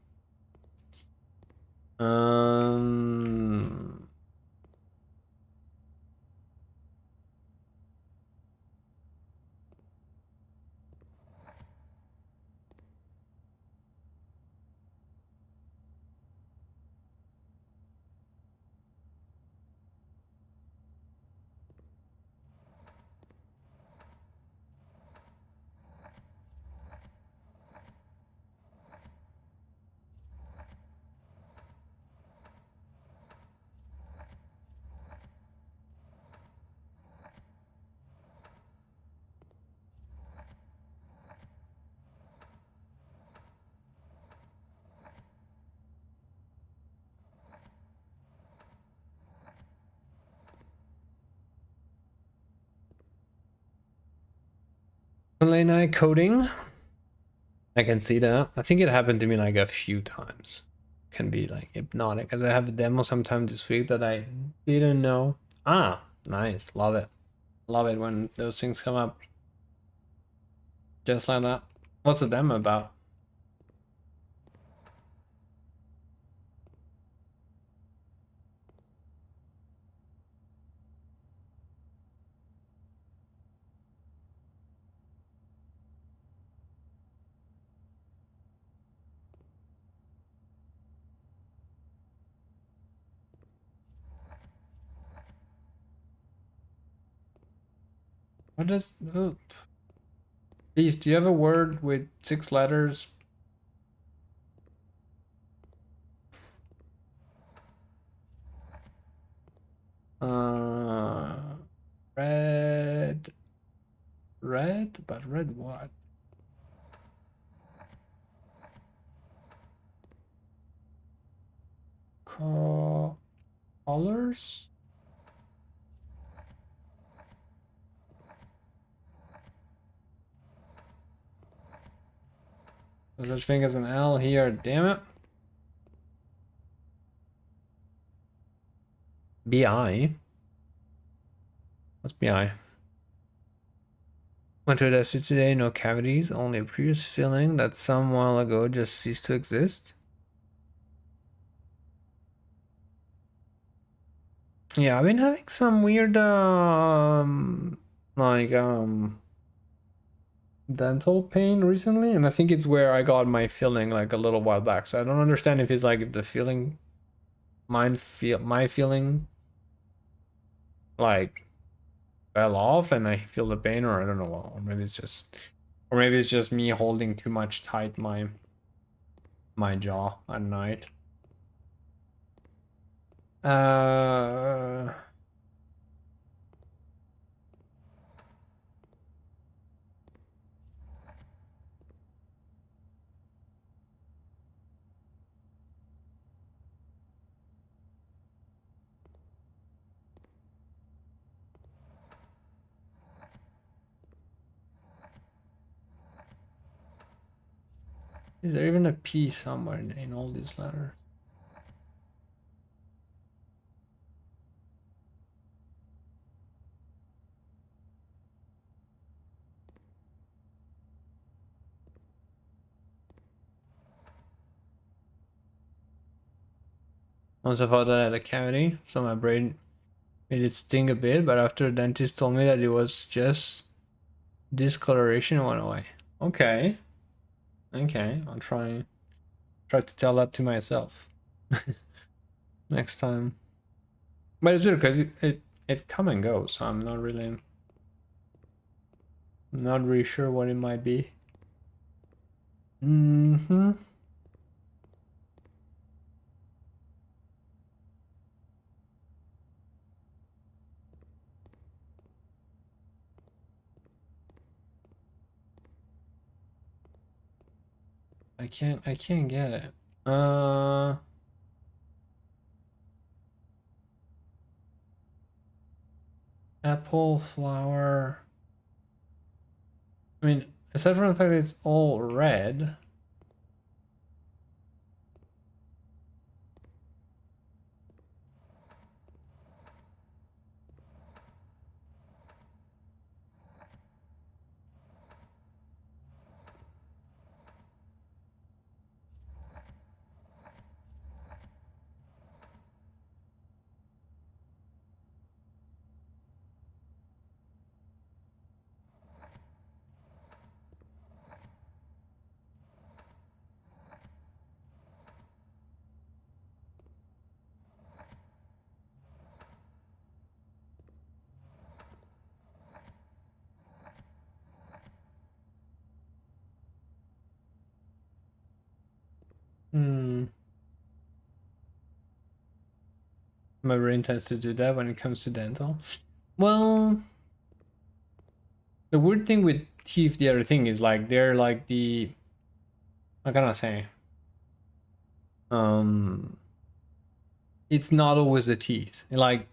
Late night coding. I can see that. I think it happened to me like a few times. Can be like hypnotic, as I have a demo sometime this week that I didn't know. Ah, nice. Love it. Love it when those things come up. Just like that. What's the demo about? What does... Oh. Please, do you have a word with 6 letters? Red... Red? But red what? Colors? There's such thing as an L here, damn it. BI? What's BI? Went to a desert today, no cavities, only a previous filling that some while ago just ceased to exist. Yeah, I've been having some weird like dental pain recently, and I think it's where I got my filling like a little while back. So I don't understand if it's like the feeling my feeling like fell off and I feel the pain, or I don't know, or maybe it's just me holding too much tight my jaw at night. Is there even a P somewhere in all these letters? Once I thought I had a cavity, so my brain made it sting a bit, but after the dentist told me that it was just discoloration, it went away. Okay. Okay, I'll try to tell that to myself next time. But it's weird because it come and goes, so I'm not really I'm not really sure what it might be. Mm-hmm. I can't get it. Apple, flower. I mean, aside from the fact that it's all red. Hmm. My brain tends to do that when it comes to dental. Well, the weird thing with teeth, the other thing is like they're like the, how can I say? Um, it's not always the teeth. Like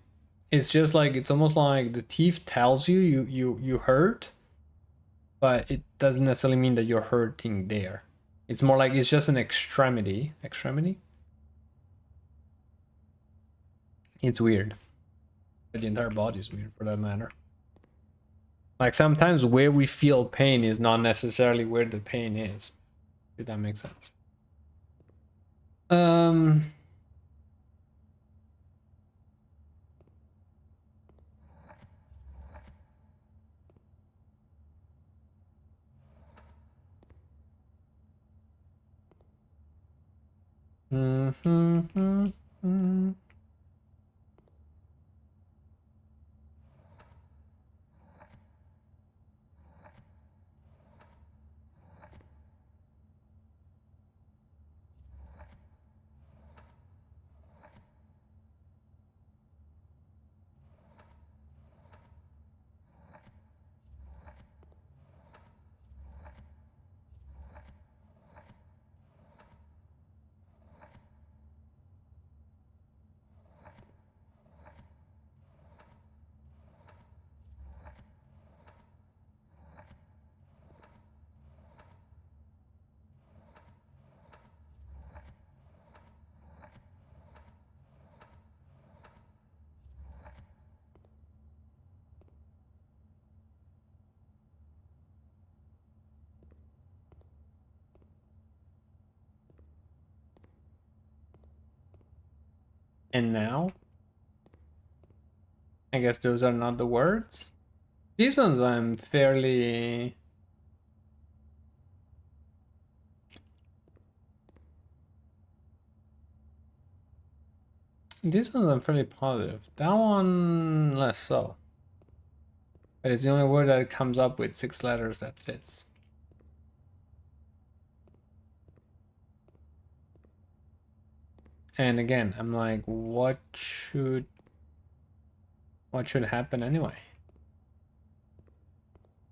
it's just like it's almost like the teeth tells you you hurt, but it doesn't necessarily mean that you're hurting there. It's more like it's just an extremity. Extremity? It's weird. But the entire body is weird for that matter. Like sometimes where we feel pain is not necessarily where the pain is. If that makes sense. Um And now, I guess those are not the words. These ones I'm fairly. These ones I'm fairly positive. That one less so. But it's the only word that comes up with 6 letters that fits. And again, I'm like, what should happen anyway?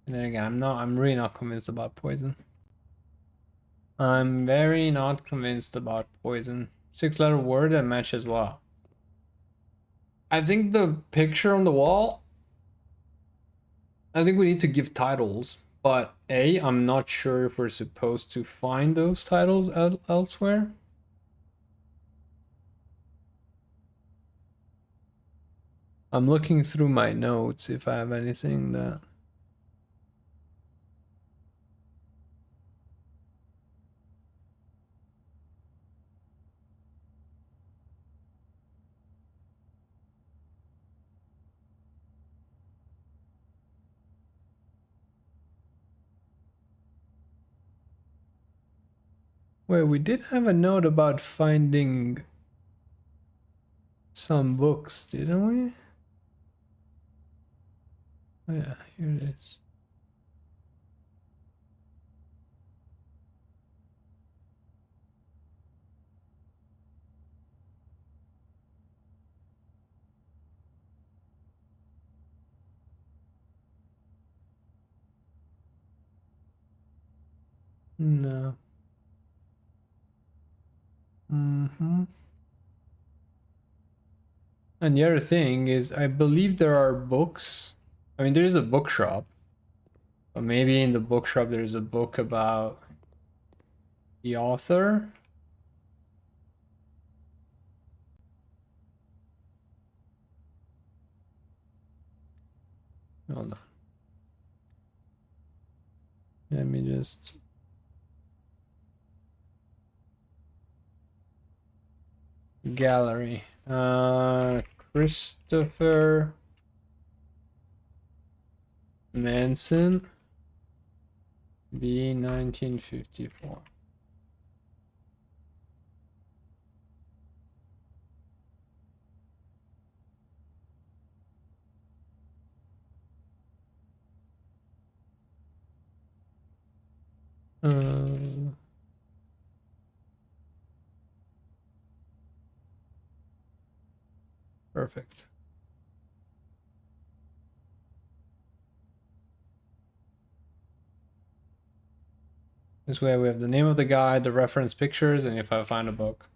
And then again, I'm really not convinced about poison. I'm very not convinced about poison. 6-letter word that matches well. I think the picture on the wall, I think we need to give titles, but A, I'm not sure if we're supposed to find those titles elsewhere. I'm looking through my notes if I have anything that. Wait, we did have a note about finding some books, didn't we? Oh yeah, here it is. No. Mm-hmm. And the other thing is, I believe there are books. I mean, there is a bookshop, but maybe in the bookshop there's a book about the author. Hold on. Let me just. Gallery. Christopher Manson. B 1954. Perfect. This way we have the name of the guy, the reference pictures, and if I find a book.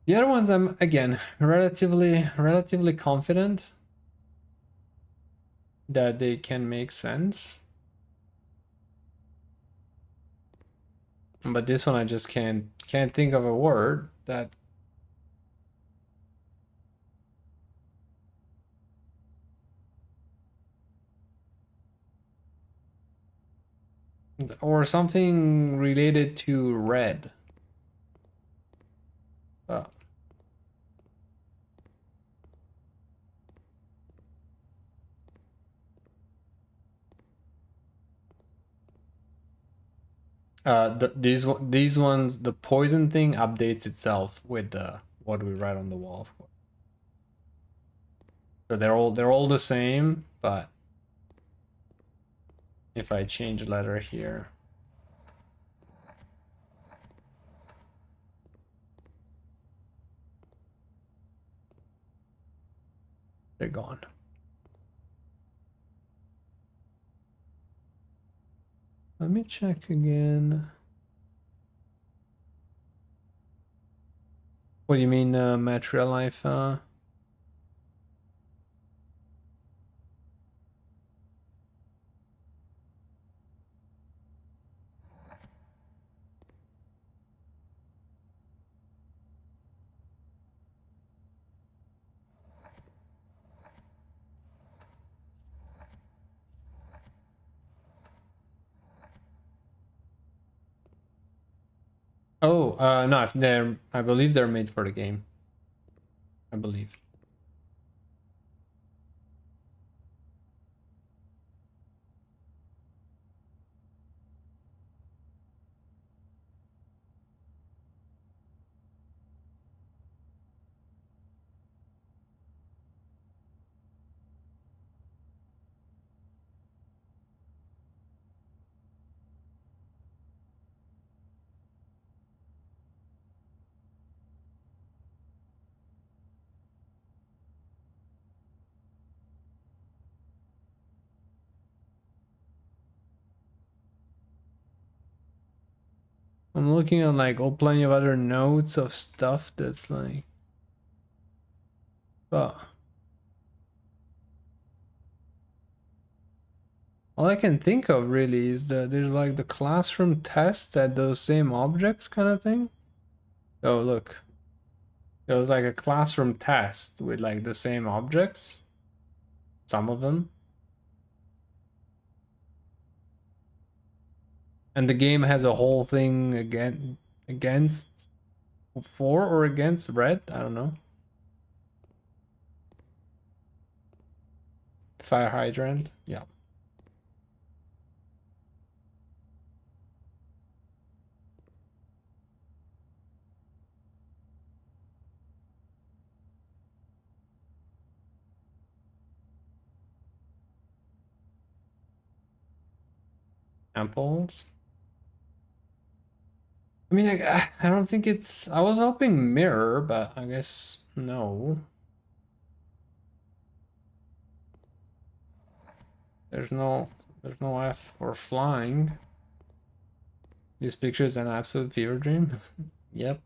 The other ones I'm, again, relatively confident that they can make sense. But this one I just can't think of a word that or something related to red. These ones, the poison thing updates itself with what we write on the wall, of course. So they're all the same, but if I change letter here, they're gone. Let me check again. What do you mean, match real life? Oh, no, I believe they're made for the game. I believe. I'm looking at like plenty of other notes of stuff that's like, but all I can think of really is that there's like the classroom test at those same objects kind of thing. Oh, look. It was like a classroom test with like the same objects. Some of them. And the game has a whole thing against for or against red. I don't know. Fire hydrant. Yeah. Amples. I mean, I don't think it's. I was hoping mirror, but I guess no. There's no F for flying. This picture is an absolute fever dream. Yep.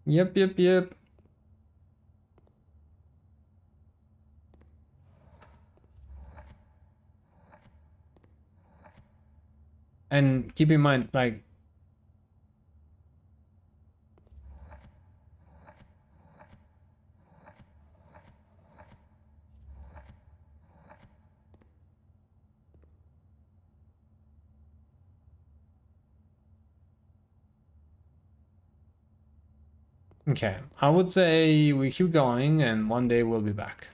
Yep. And keep in mind, like, okay, I would say we keep going and one day we'll be back.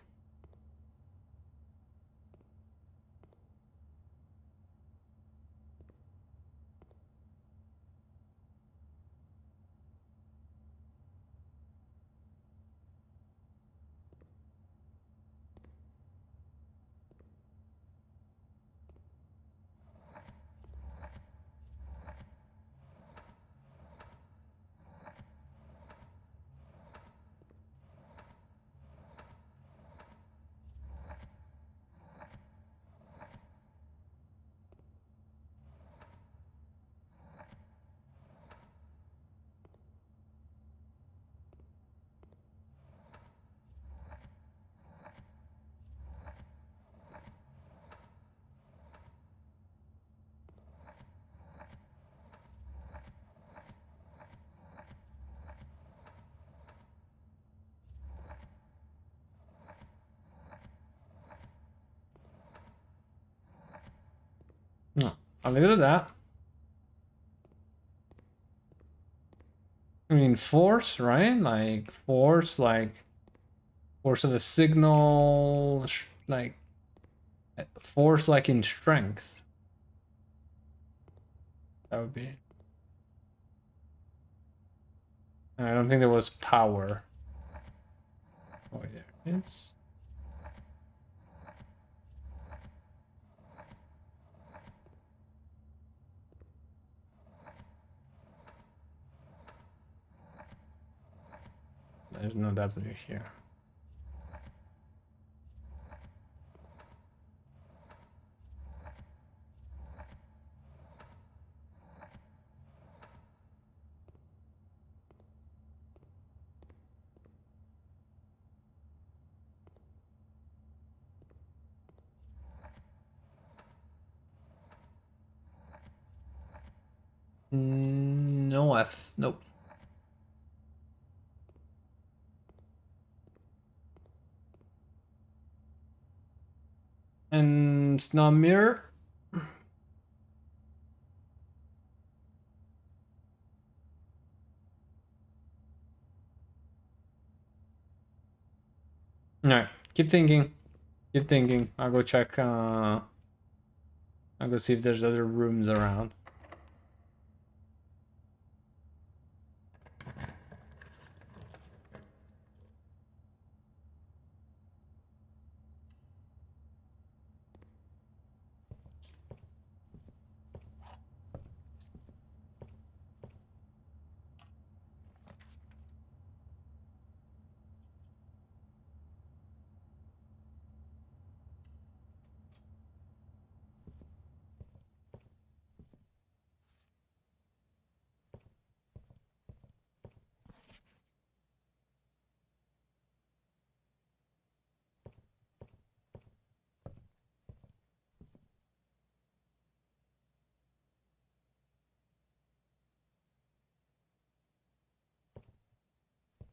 No, I'll leave it at that. I mean, force, right? Like force of a signal, like force, like in strength. That would be. And I don't think there was power. Oh, there it is. There's no W here. No F. Nope. And it's not mirror. Alright, keep thinking. Keep thinking. I'll go check. I'll go see if there's other rooms around.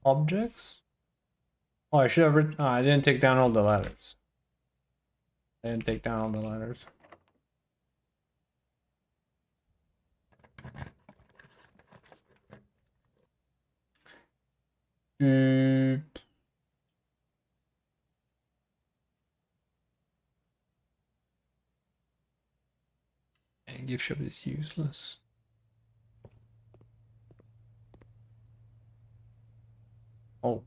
Objects? Oh, I should have written. Oh, I didn't take down all the letters. I didn't take down all the letters. And gift shop is useless. Oh.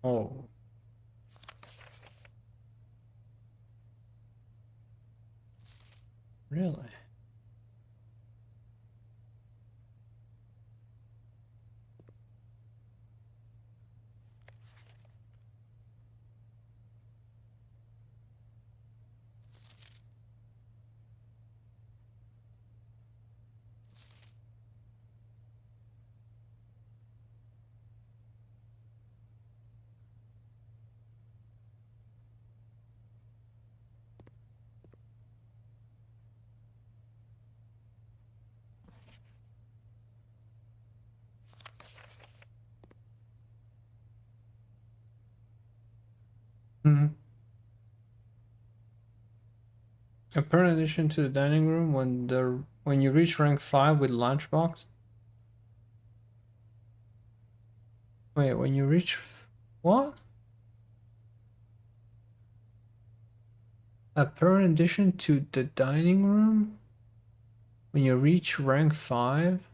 Oh. Really? Mhm. A permanent addition to the dining room when you reach rank 5 with lunchbox. Wait, when you reach what? A permanent addition to the dining room when you reach rank 5?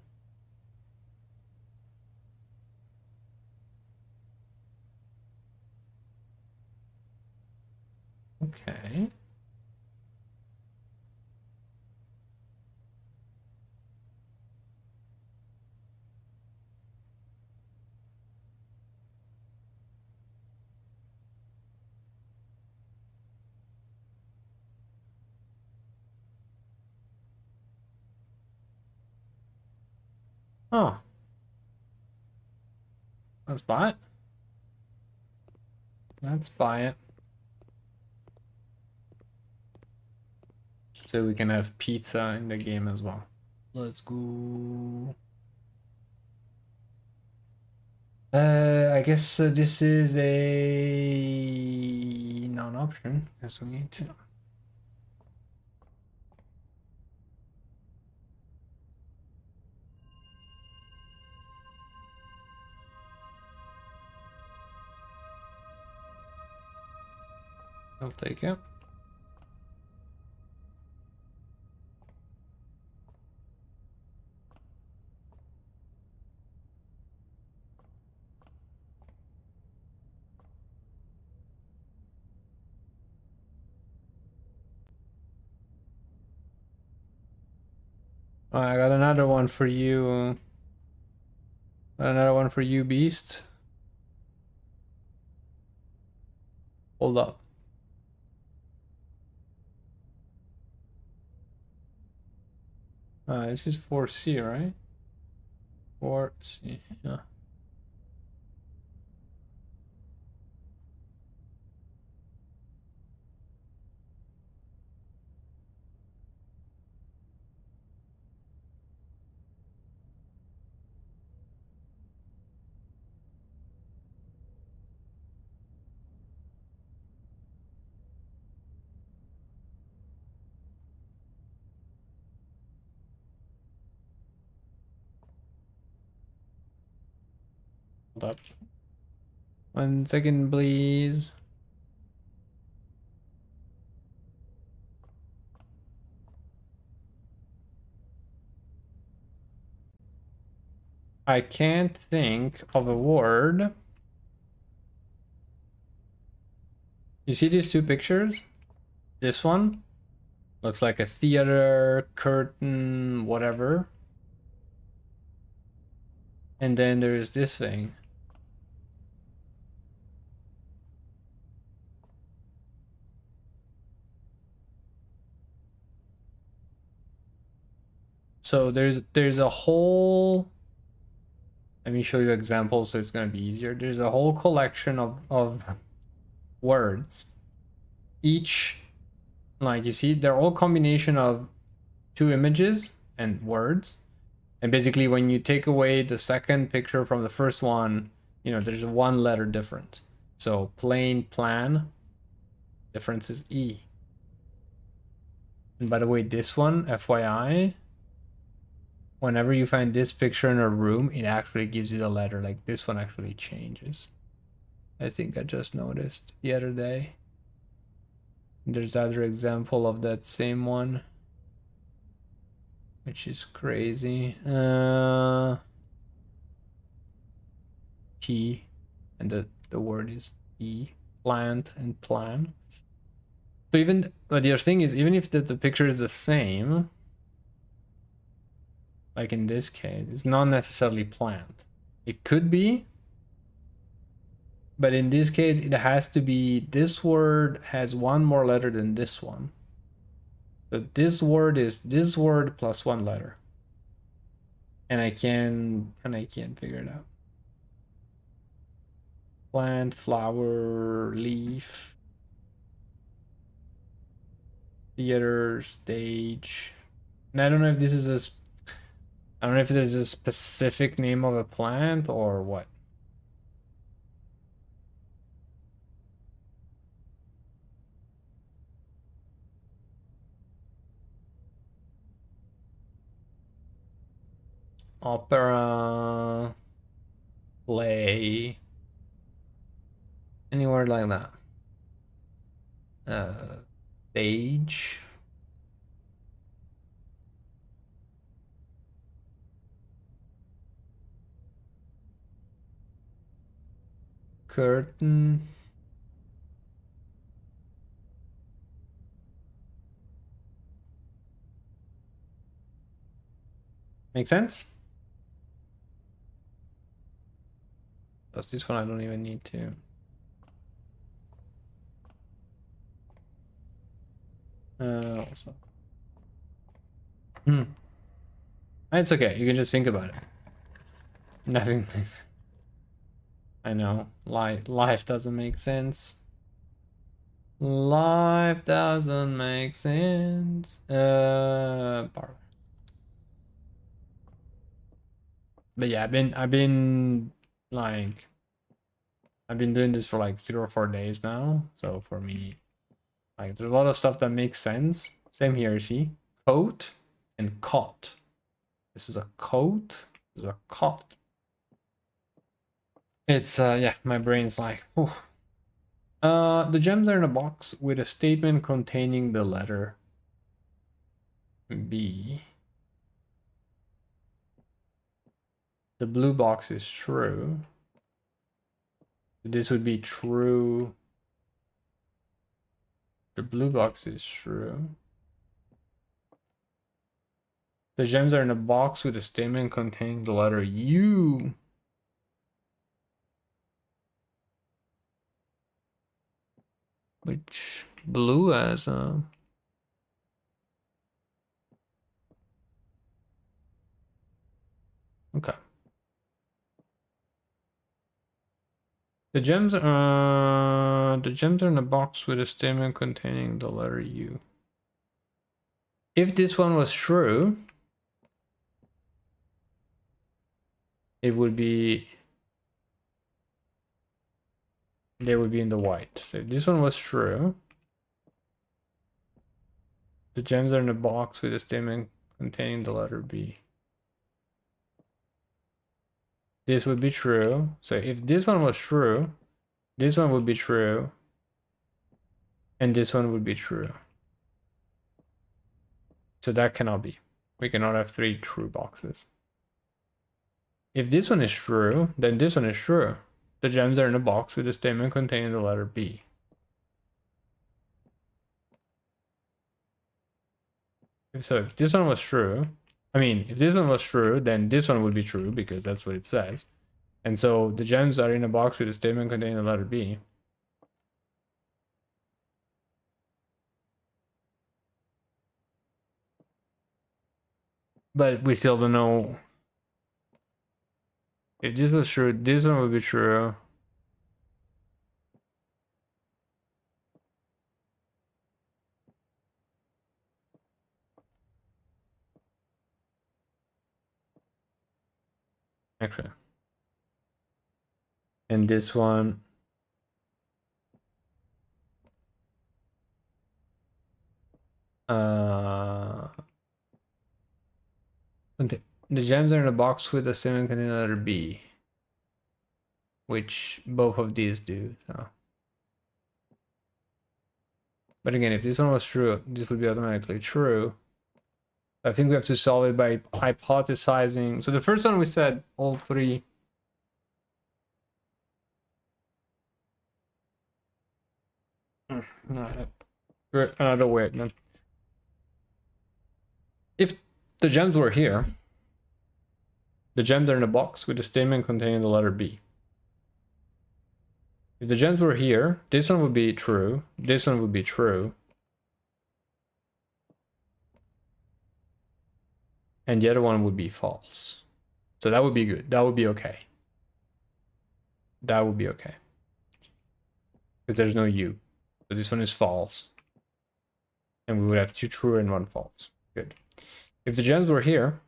Okay. Oh, let's buy it. Let's buy it. So we can have pizza in the game as well. Let's go. I guess this is a non-option. Guess we need to. I'll take it. Oh, I got another one for you. Got another one for you, Beast. Hold up. This is 4C, right? 4C, yeah. Hold up. 1 second, please. I can't think of a word. You see these two pictures? This one looks like a theater, curtain, whatever. And then there's this thing. So there's a whole, let me show you examples so it's gonna be easier. There's a whole collection of words. Each, like you see, they're all combination of two images and words. And basically when you take away the second picture from the first one, you know, there's one letter difference. So plain, plan, difference is E. And by the way, this one, FYI, whenever you find this picture in a room, it actually gives you the letter. Like this one actually changes. I think I just noticed the other day. There's other example of that same one, which is crazy. T, and the word is E, plant and plan. So even, but the other thing is, even if the picture is the same, like in this case, it's not necessarily plant. It could be, but in this case, it has to be, this word has one more letter than this one. So this word is this word plus one letter. And I can't figure it out. Plant, flower, leaf, theater, stage. And I don't know if this is I don't know if there's a specific name of a plant or what. opera, play, any word like that. Stage. Curtain. Make sense? Because this one I don't even need to. Also. It's okay. You can just think about it. Nothing. I know. Life doesn't make sense. Life doesn't make sense. But yeah, I've been like I've been doing this for like 3 or 4 days now. So for me, like there's a lot of stuff that makes sense. Same here, see? Coat and cot. This is a coat. This is a cot. It's yeah, my brain's like, whew. The gems are in a box with a statement containing the letter B. The blue box is true. This would be true. The blue box is true. The gems are in a box with a statement containing the letter U. Which blue has a... Okay. The gems are in a box with a statement containing the letter U. If this one was true, it would be... They would be in the white. So if this one was true, the gems are in a box with a statement containing the letter B. This would be true. So if this one was true, this one would be true, and this one would be true. So that cannot be. We cannot have 3 true boxes. If this one is true, then this one is true. The gems are in a box with a statement containing the letter B. So if this one was true, I mean, if this one was true, then this one would be true because that's what it says. And so the gems are in a box with a statement containing the letter B. But we still don't know if this was true. This one would be true. Actually. And this one. The gems are in a box with a statement containing the letter B. Which both of these do. So. But again, if this one was true, this would be automatically true. I think we have to solve it by hypothesizing. So the first one we said all 3. Another way. If the gems were here, the gems are in a box with a statement containing the letter B. If the gems were here, this one would be true, this one would be true, and the other one would be false. So that would be good. That would be okay. That would be okay. Because there's no U. So this one is false. And we would have 2 true and 1 false. Good. If the gems were here,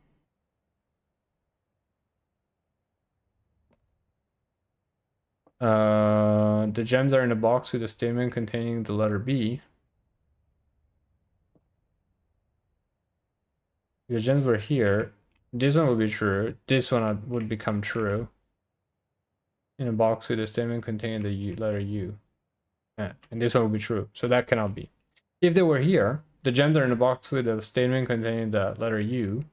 the gems are in a box with a statement containing the letter B. If the gems were here, This one would be true. This one would become true. In a box with a statement containing the letter U. Yeah, and this one would be true. So that cannot be. If they were here, the gems are in a box with a statement containing the letter U.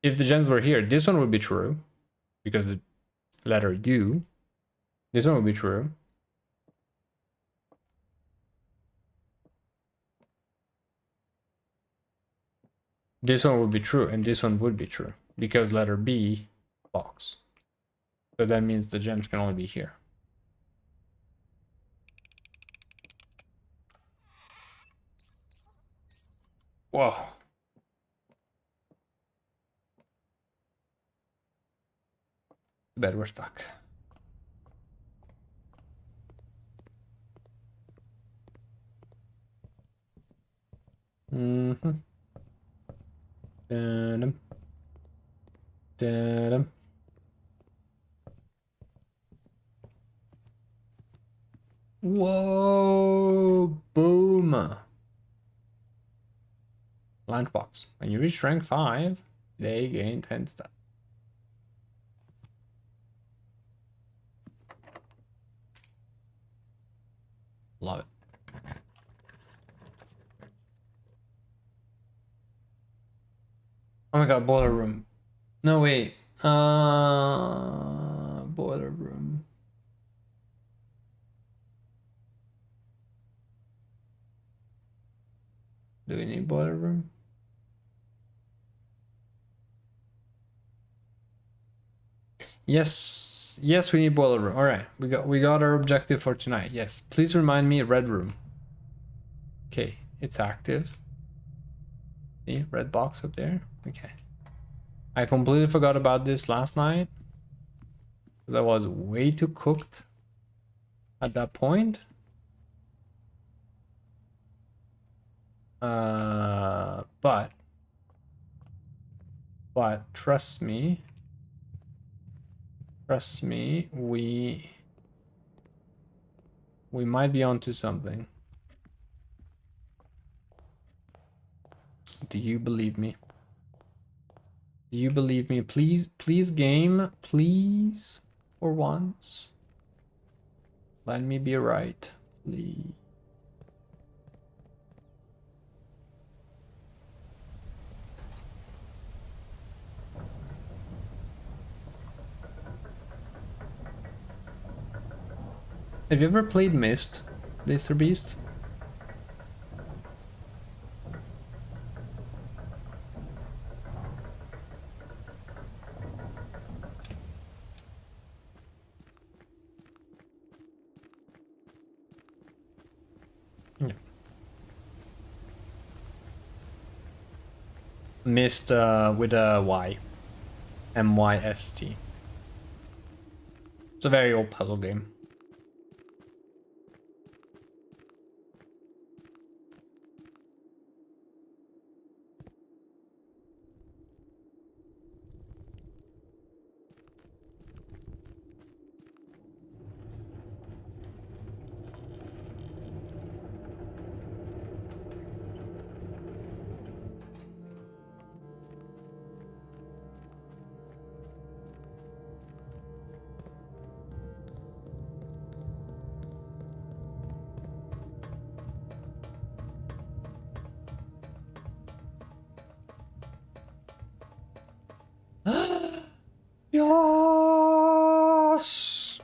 If the gems were here, this one would be true because the letter U. This one would be true. This one would be true, and this one would be true because letter B box. So that means the gems can only be here. Whoa. Too bad we're stuck. Mm-hmm. Da-dum. Da-dum. Whoa, boom. Lunchbox. When you reach rank 5, they gain 10 stuff. Love it. Oh my god, boiler room. No, wait. Boiler room. Do we need boiler room? Yes, yes, we need boiler room. All right, we got our objective for tonight. Yes, please remind me red room. Okay, it's active. See, red box up there. Okay. I completely forgot about this last night because I was way too cooked at that point. But trust me, we might be onto something. Do you believe me? Do you believe me? Please, please, game, please, for once, let me be right, please. Have you ever played Myst, Mr. Beast? Yeah. Myst with a Y. M-Y-S-T. It's a very old puzzle game. Yes!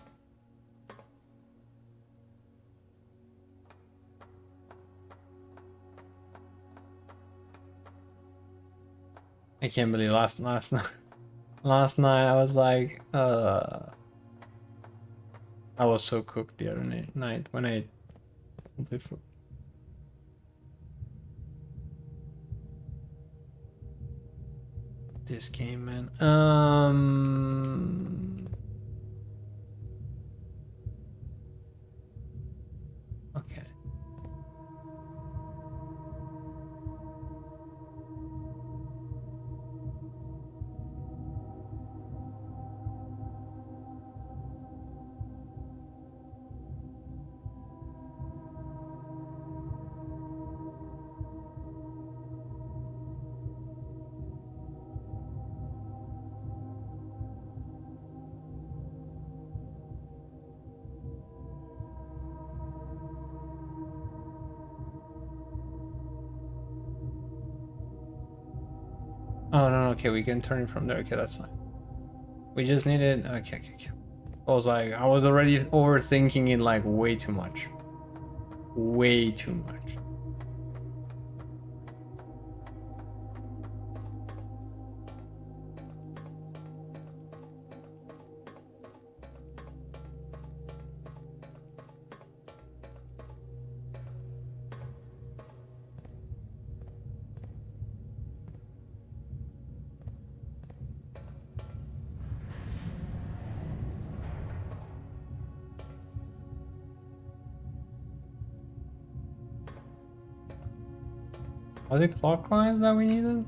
I can't believe last night last night I was like I was so cooked the other night when I before. This game, man. Okay. Oh, no, okay, we can turn it from there. Okay, that's fine. We just needed... Okay. I was already overthinking it like way too much. Way too much. Was it clockwise that we needed?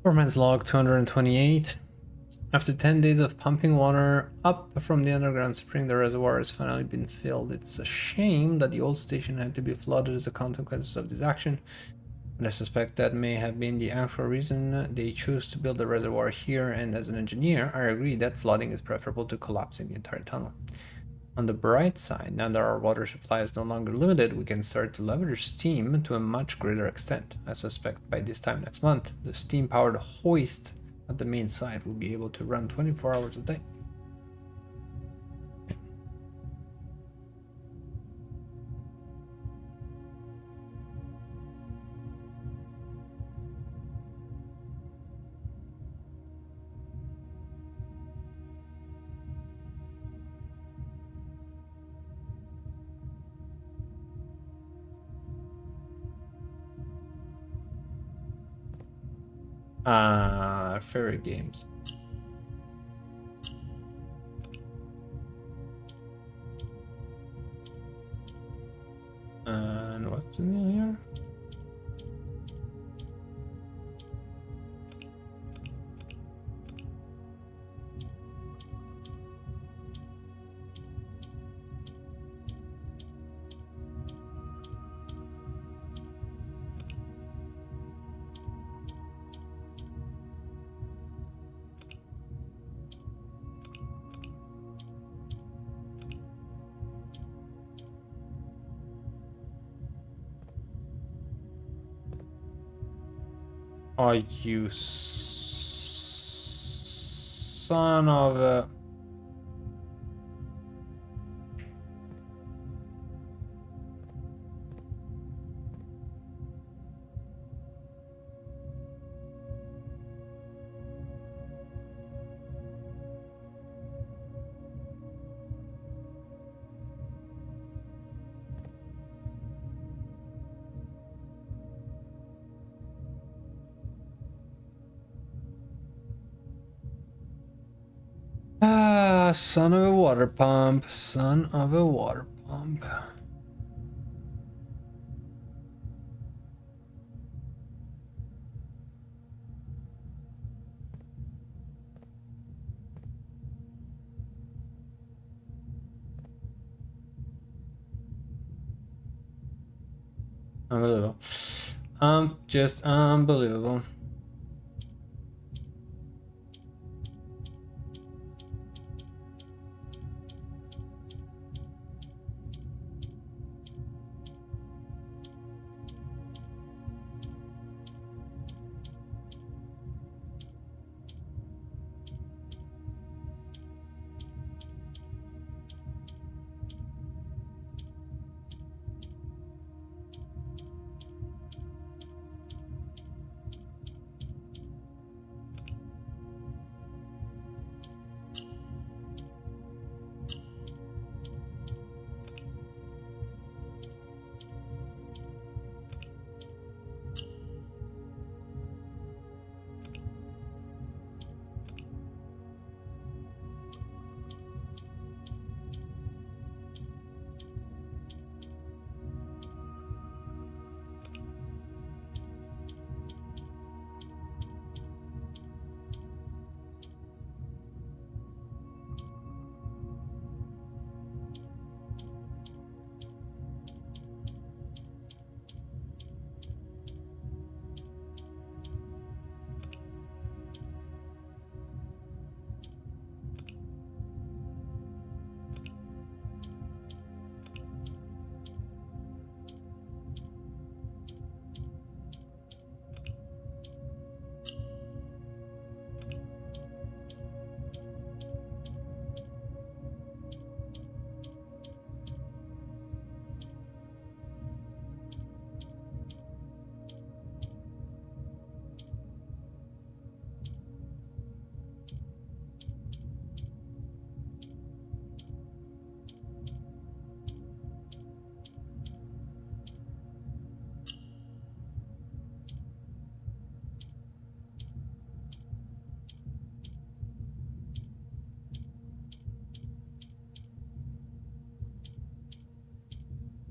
Performance log 228. After 10 days of pumping water up from the underground spring, the reservoir has finally been filled. It's a shame that the old station had to be flooded as a consequence of this action, but I suspect that may have been the actual reason they chose to build the reservoir here, and as an engineer, I agree that flooding is preferable to collapsing the entire tunnel. On the bright side, now that our water supply is no longer limited, we can start to leverage steam to a much greater extent. I suspect by this time next month, the steam-powered hoist at the main site will be able to run 24 hours a day. Fairy games. And what's the deal here? Oh, you son of a... Son of a water pump. Son of a water pump. Unbelievable. Just unbelievable.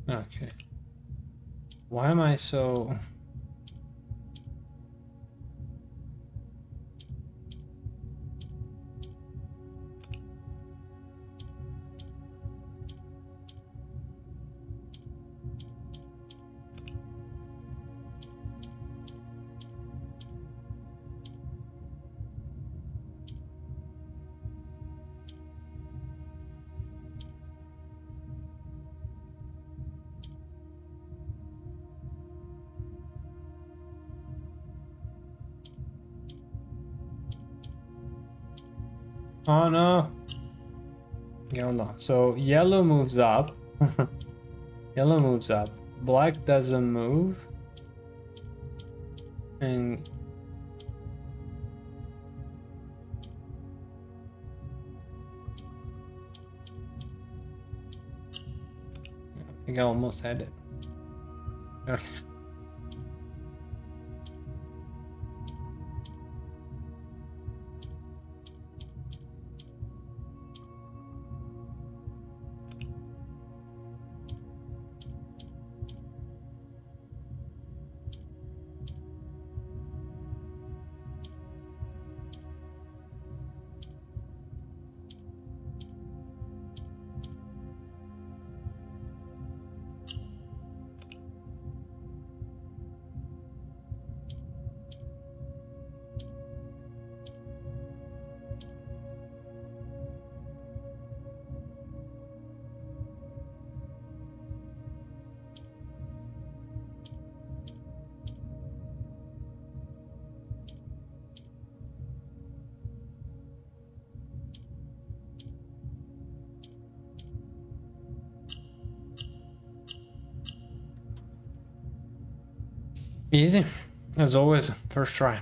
Okay. Why am I so... Oh no. Yellow. So yellow moves up. Yellow moves up. Black doesn't move. And I think I almost had it. Easy. As always, first try.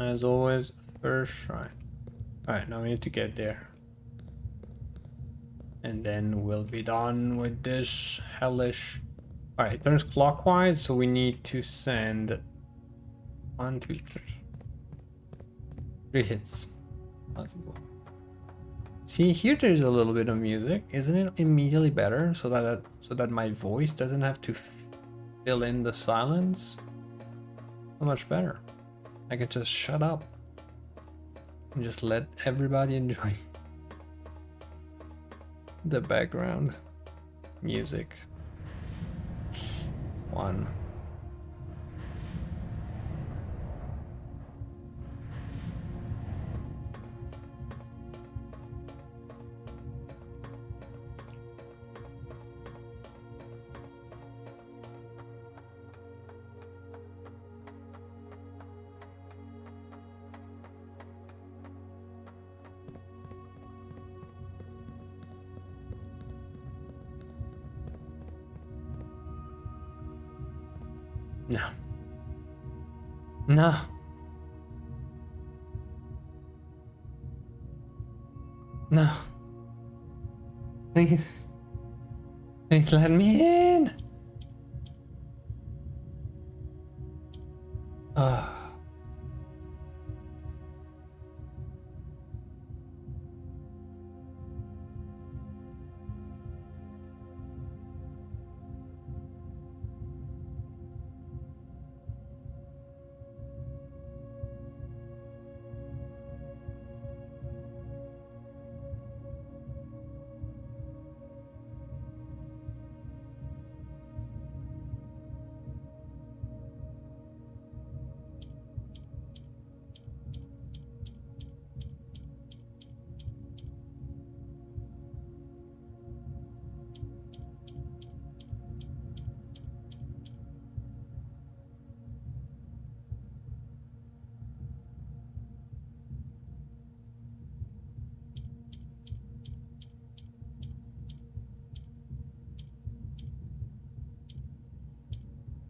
As always, first try. Alright, now we need to get there. And then we'll be done with this hellish... Alright, it turns clockwise, so we need to send... 1, 2, 3. 3 hits. Let's go. See, here there's a little bit of music. Isn't it immediately better? So that my voice doesn't have to fill in the silence? So much better. I can just shut up and just let everybody enjoy the background music. 1, No. No. No. Please. Please let me in.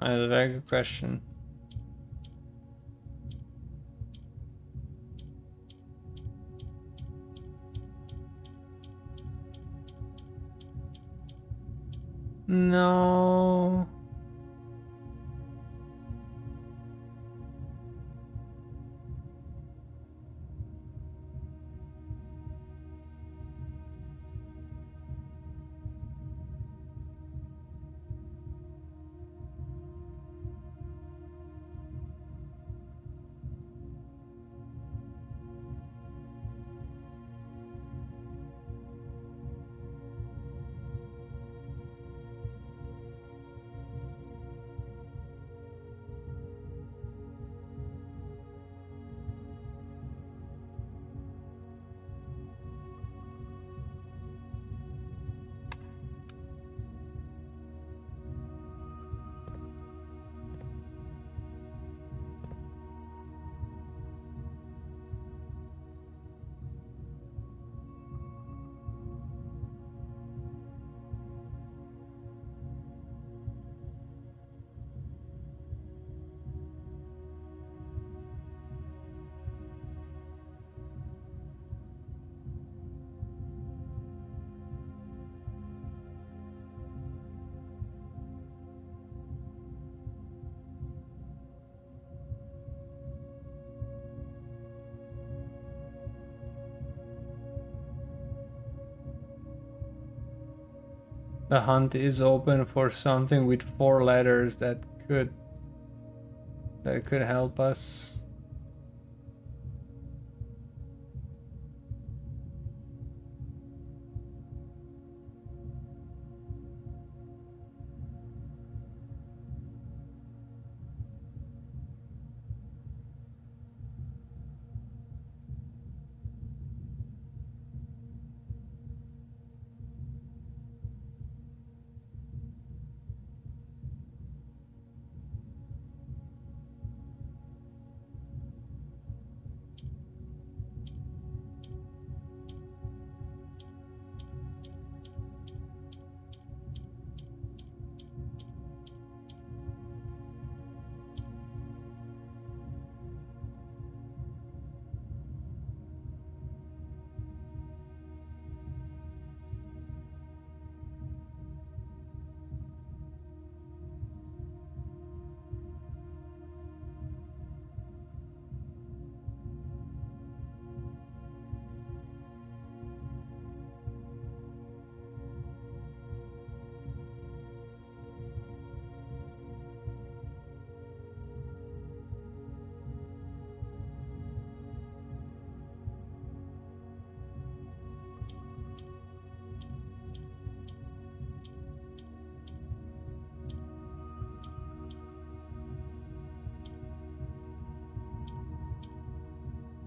That's a very good question. No. The hunt is open for something with 4 letters that could help us.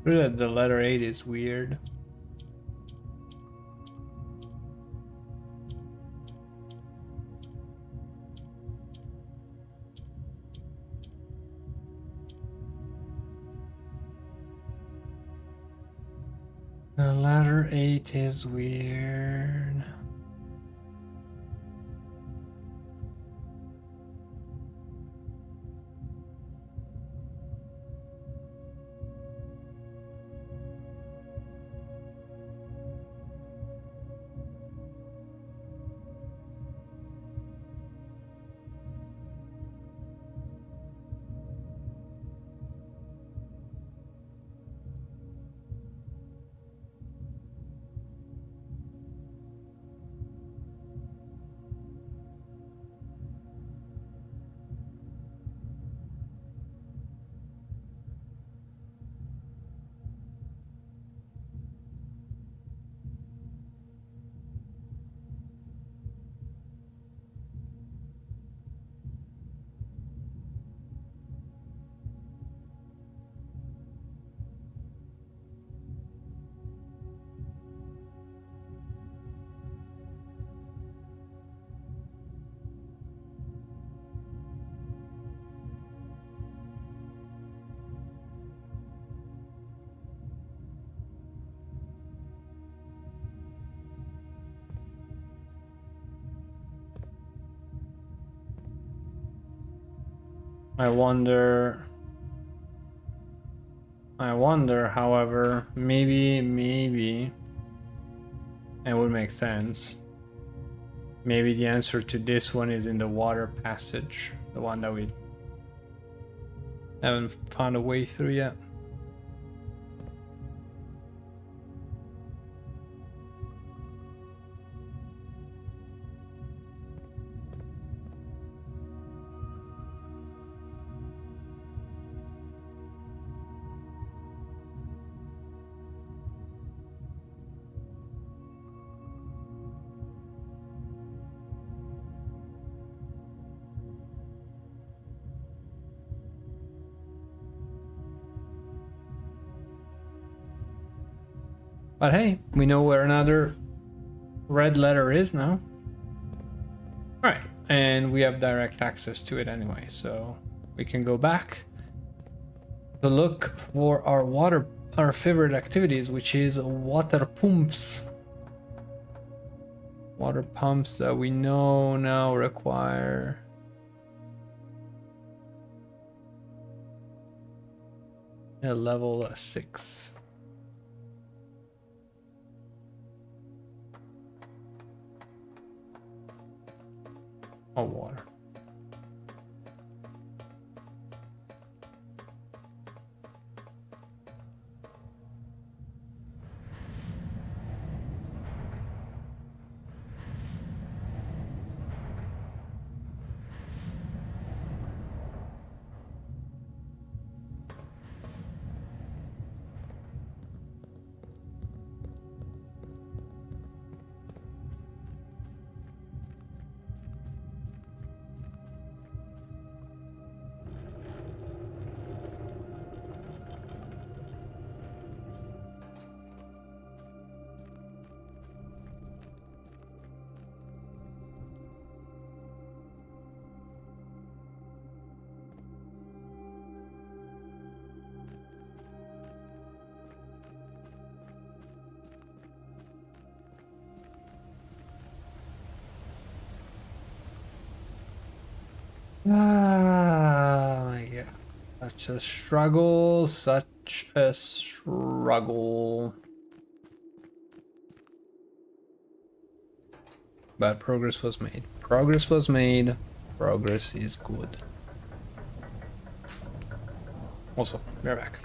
Really, the letter 8 is weird. The letter 8 is weird. I wonder, however, maybe it would make sense. Maybe the answer to this one is in the water passage, the one that we haven't found a way through yet. But hey, we know where another red letter is now. Alright, and we have direct access to it anyway, so we can go back to look for our favorite activities, which is water pumps. Water pumps that we know now require a level 6. Of water. Ah, my God. Such a struggle, such a struggle. But progress was made. Progress was made. Progress is good. Also, we're back.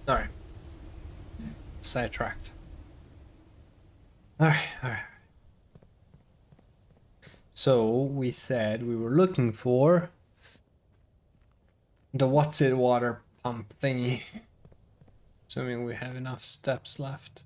Sorry. Sidetracked. Alright, alright. So we said we were looking for the what's it water pump thingy. Assuming we have enough steps left.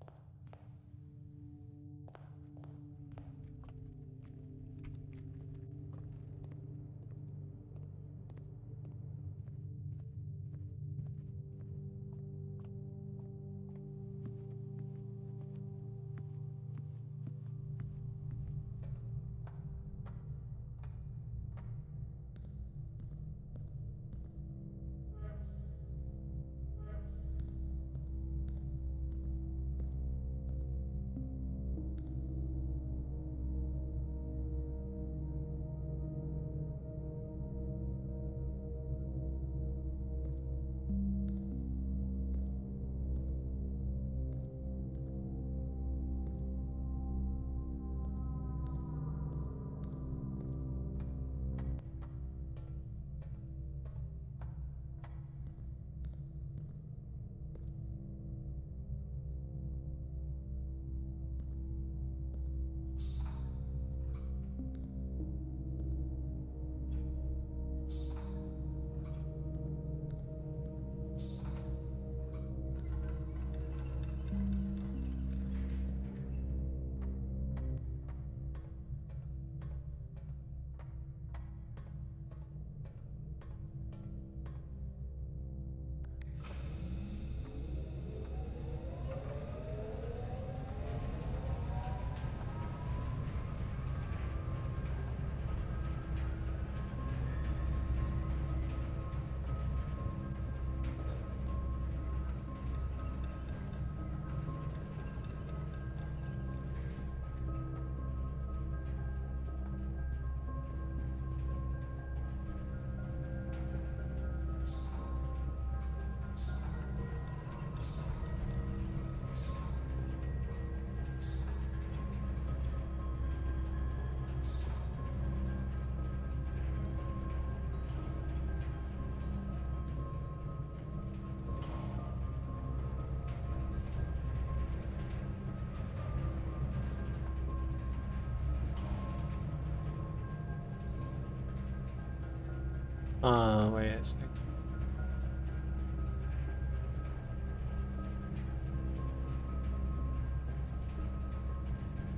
Wait a second.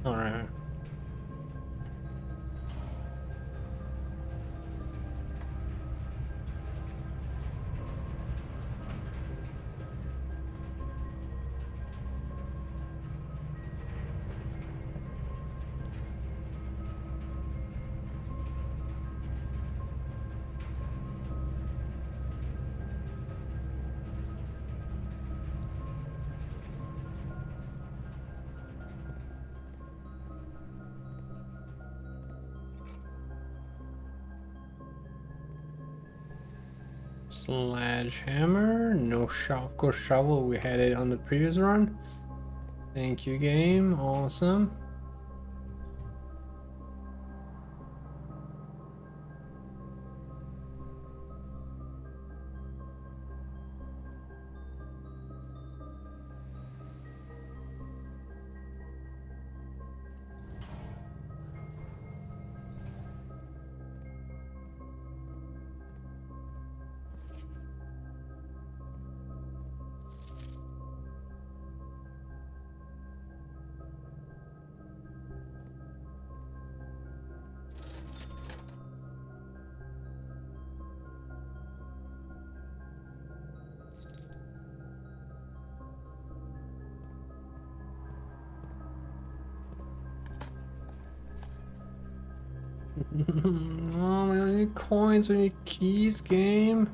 Alright. Sledgehammer, no shovel. Of course, shovel. We had it on the previous run. Thank you, game. Awesome. Oh, we don't need coins, we need keys, game.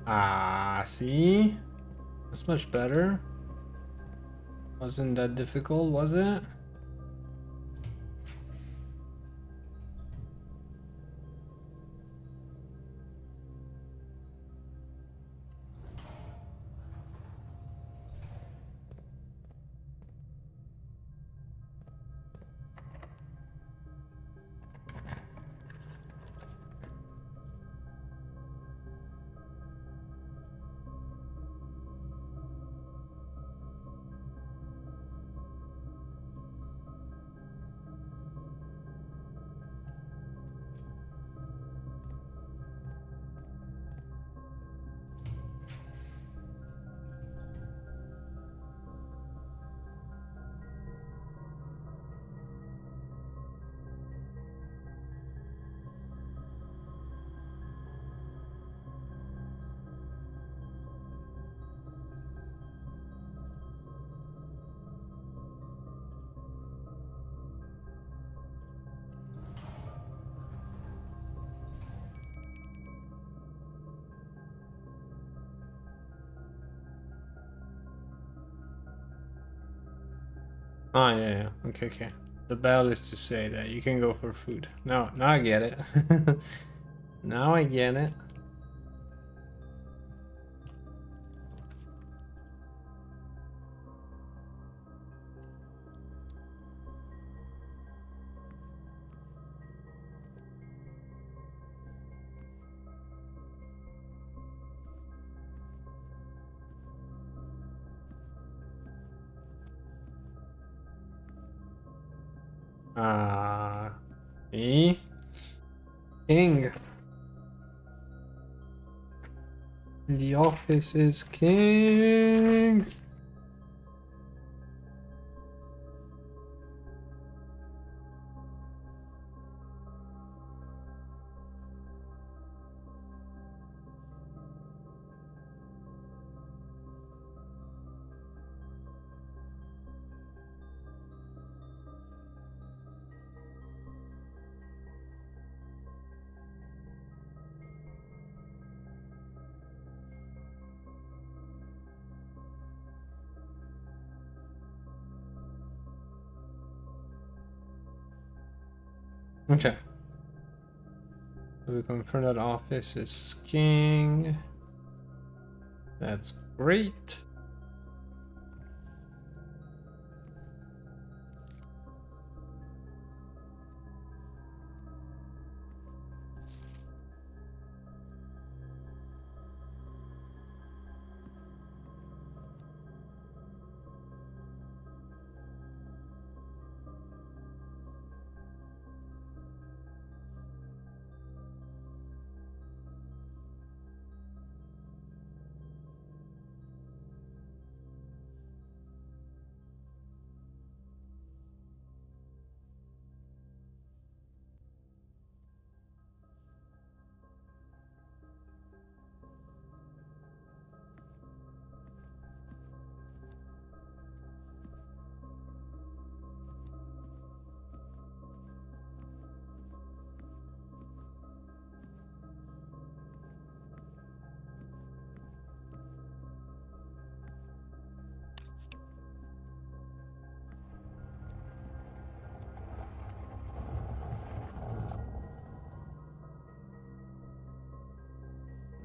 Ah, see? That's much better. Wasn't that difficult, was it? Oh yeah, yeah. Okay, okay. The bell is to say that you can go for food. Now I get it. Now I get it. Ah, me, king. The office is king. Okay. So we confirm that office is king. That's great.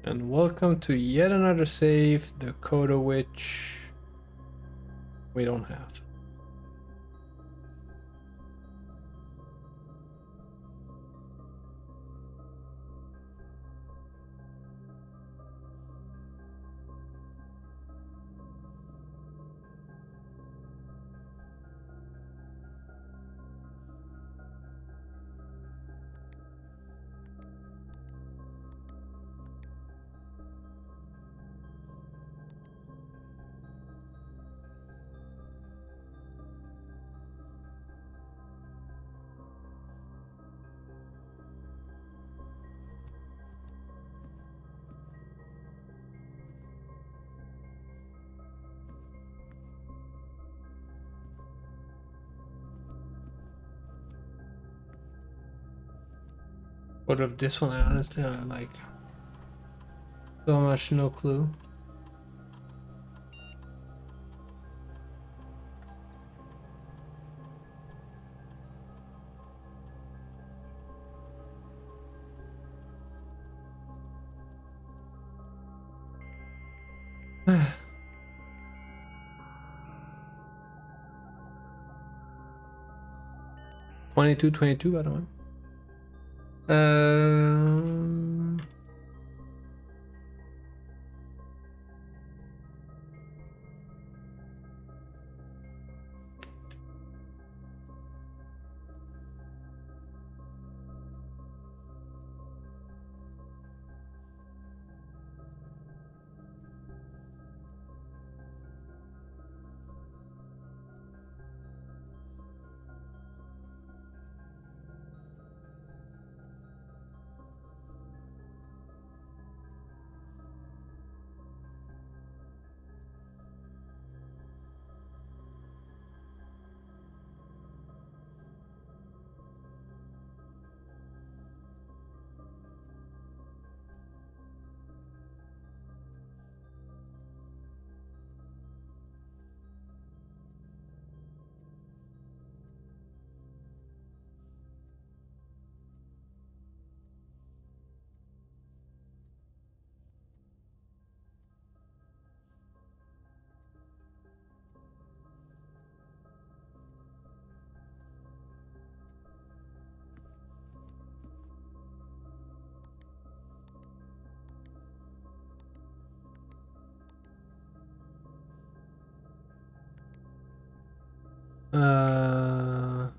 And welcome to yet another save, the code of which we don't have. What of this one, honestly, I like so much no clue. $22.22 by the way. Um, Uh,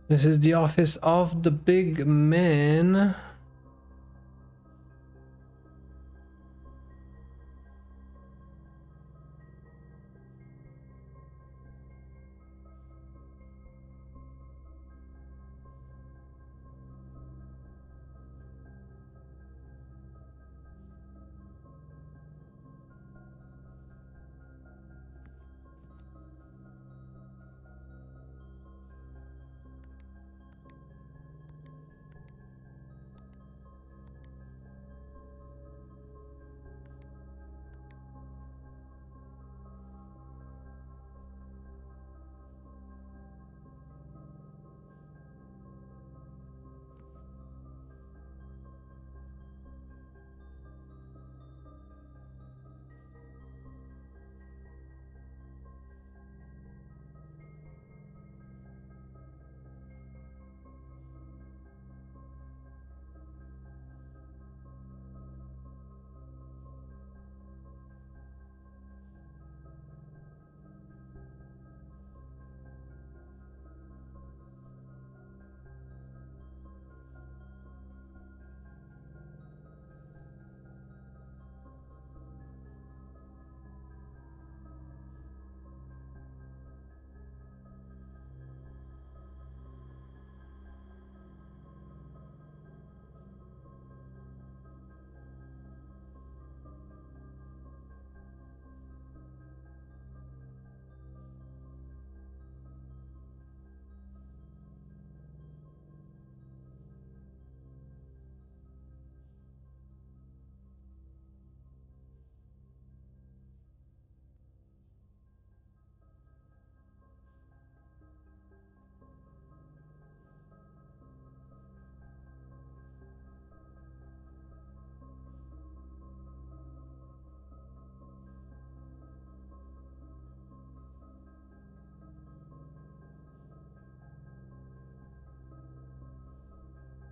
this is the office of the big man.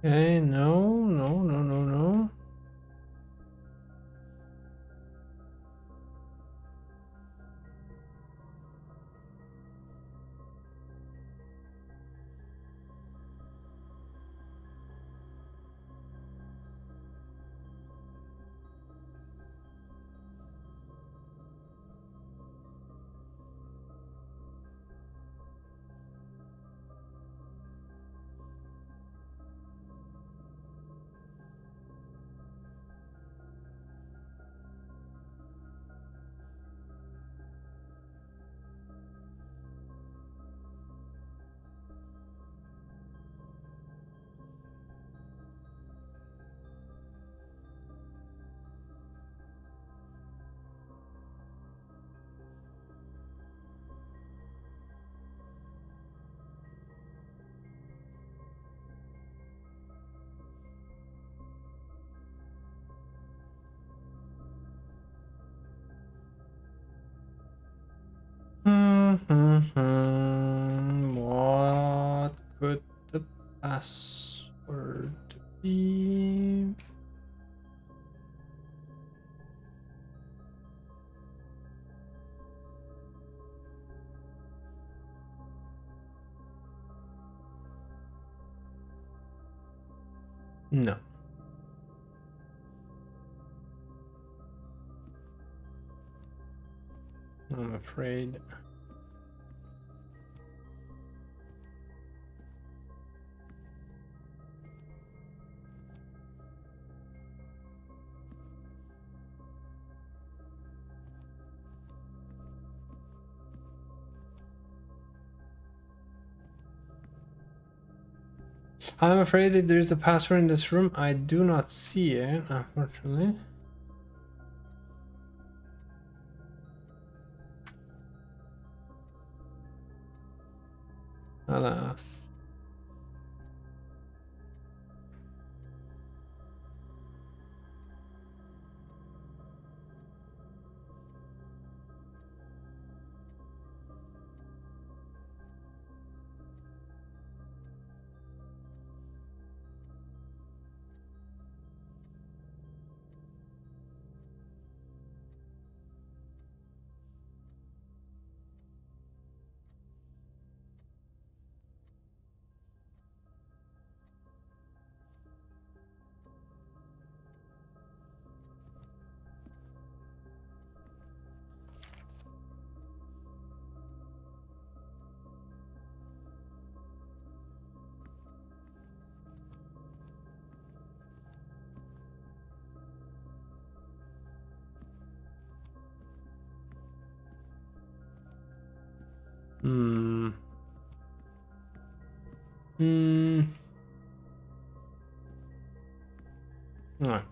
Okay, no, no, no, no, no. What could the password be? No. I'm afraid. I'm afraid if there is a password in this room, I do not see it, unfortunately. Alas. Hmm. Hmm. Alright.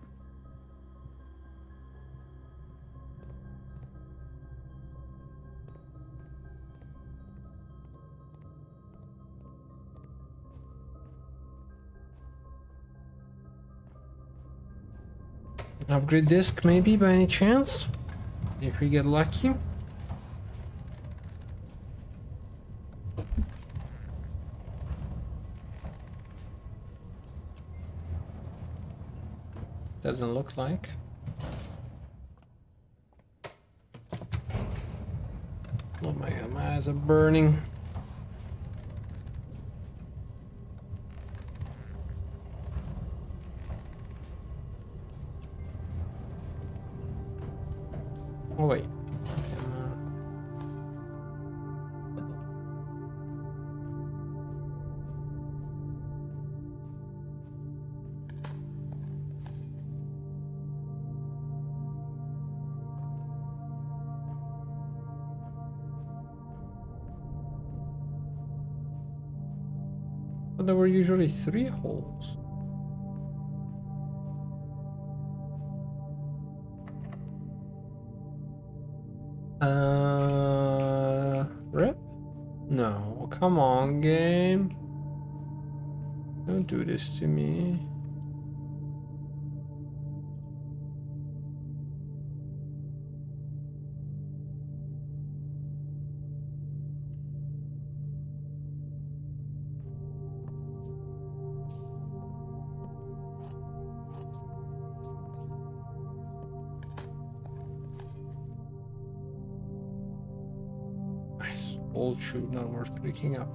Upgrade disc maybe by any chance? If we get lucky. Doesn't look like. Oh my god, my eyes are burning. Oh wait. But there were usually 3 holes. Rip? No, come on, game. Don't do this to me. Nice. Old shoe, not worth picking up.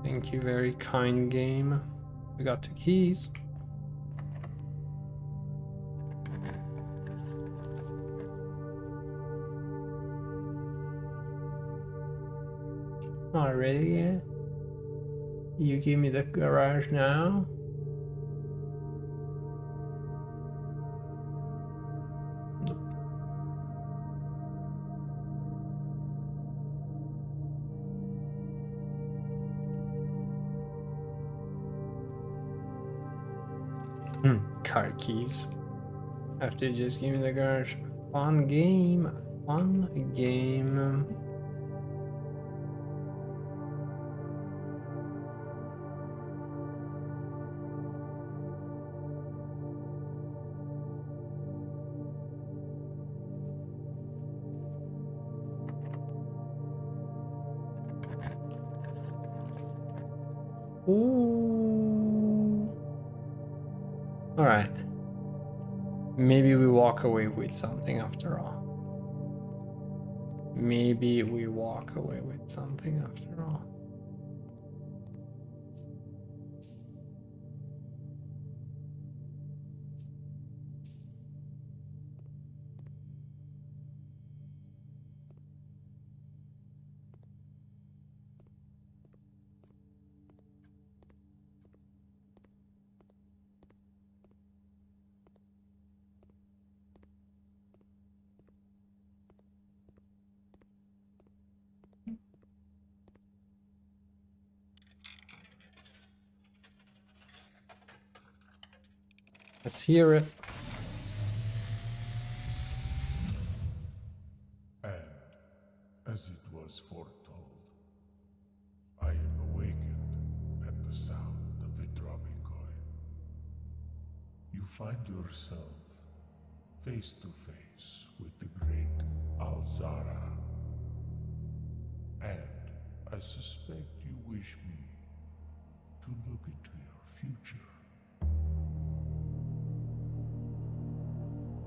Thank you, very kind game. We got 2 keys. Not ready yet. You give me the garage now. Car keys. After you just give me the garage. Fun game. Fun game. Ooh. All right. Maybe we walk away with something after all. Maybe we walk away with something after all. Let's hear it. And as it was foretold, I am awakened at the sound of a dropping coin. You find yourself face to face with the great Alzara. And I suspect you wish me to look into your future.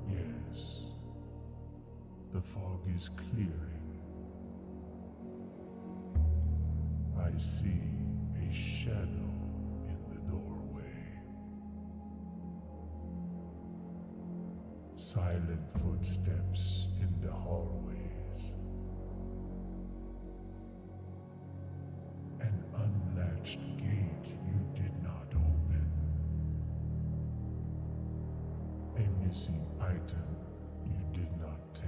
Yes, the fog is clearing. I see a shadow in the doorway. Silent footsteps in the hallways. An unlatched gate you did not open. A missing item you did not take.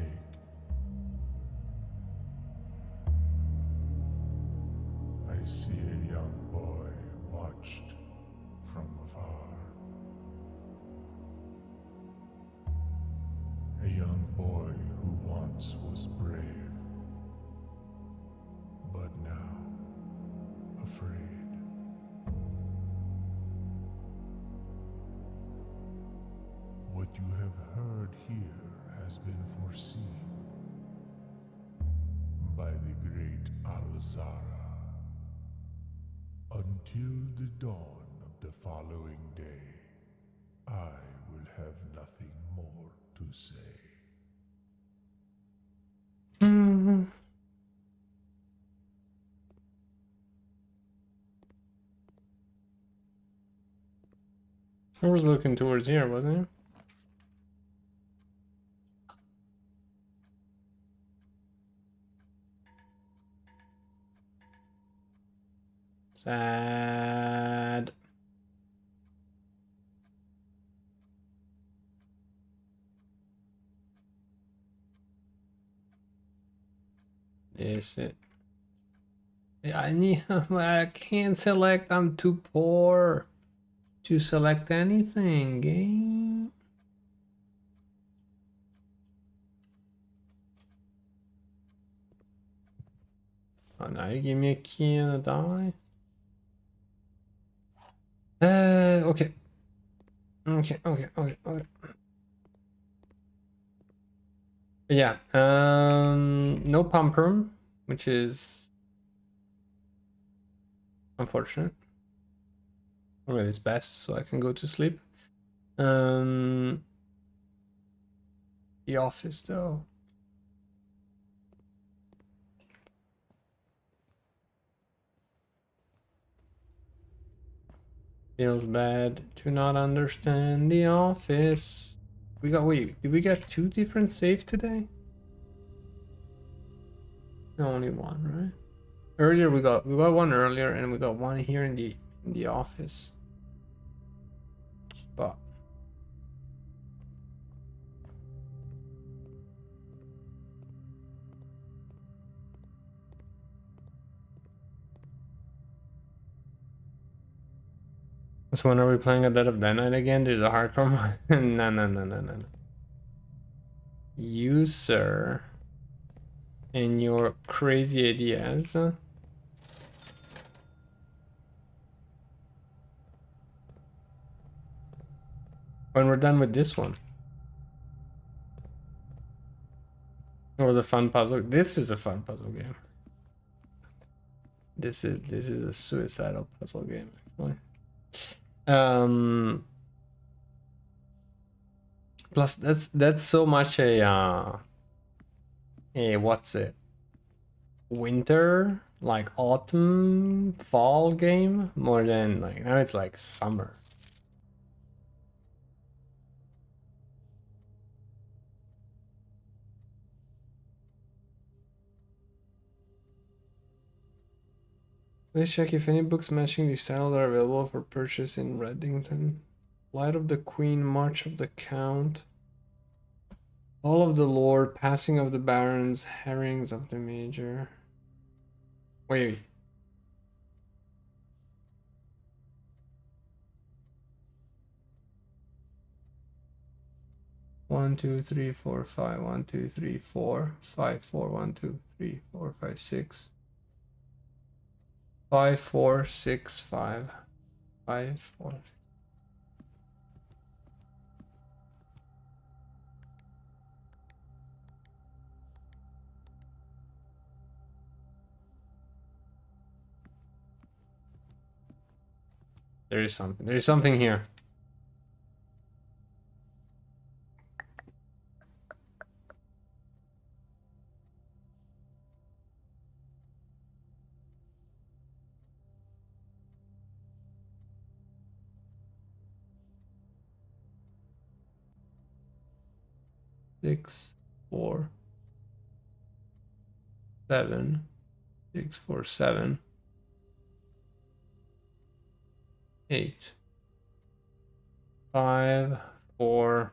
I see a young boy watched from afar. A young boy who once was brave, but now afraid. What you have heard here has been foreseen by the great Alzara. Until the dawn of the following day, I will have nothing more to say. I was looking towards here, wasn't it? Sad. Is it? Yeah, I need. I can't select. I'm too poor to select anything. Game. Oh, now you give me a key and a die. Okay. Okay. Yeah. No pump room, which is unfortunate. Or it's best, so I can go to sleep. The office though. Feels bad to not understand the office. Wait, did we get 2 different saves today? No, only one, right? Earlier we got one earlier and we got one here in the office. But so when are we playing a Dead of Daylight again? There's a hardcore one. No. You, sir, and your crazy ideas. When we're done with this one. It was a fun puzzle. This is a fun puzzle game. This is a suicidal puzzle game, actually. Plus that's so much a what's it? Winter, like autumn, fall game more than like now it's like summer. Please check if any books matching the style are available for purchase in Reddington. Light of the Queen, March of the Count, All of the Lord, Passing of the Barons, Herrings of the Major. Wait. 1, 2, 3, 4, 5. 1, 2, 3, 4, 5, 4. 1, 2, 3, 4, 5, 6. 5, 4, 6, 5. 5, 4. There is something. There is something here. Six, 4, 7. 6, 4, 7. 8. 5, 4.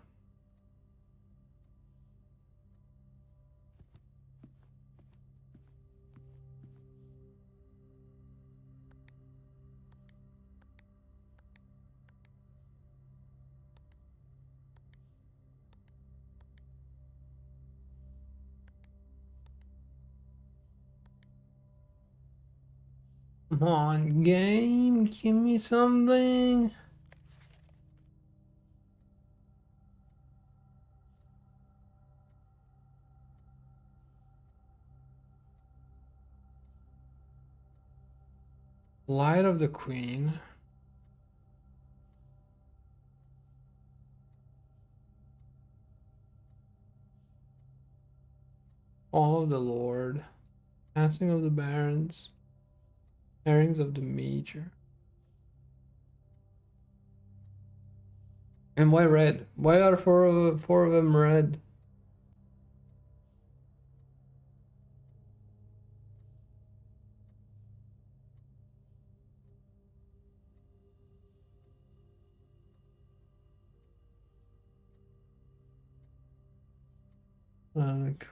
Come on, game, give me something. Light of the Queen. Fall of the Lord. Passing of the Barons. Pairings of the Major. And why red? Why are four of them red?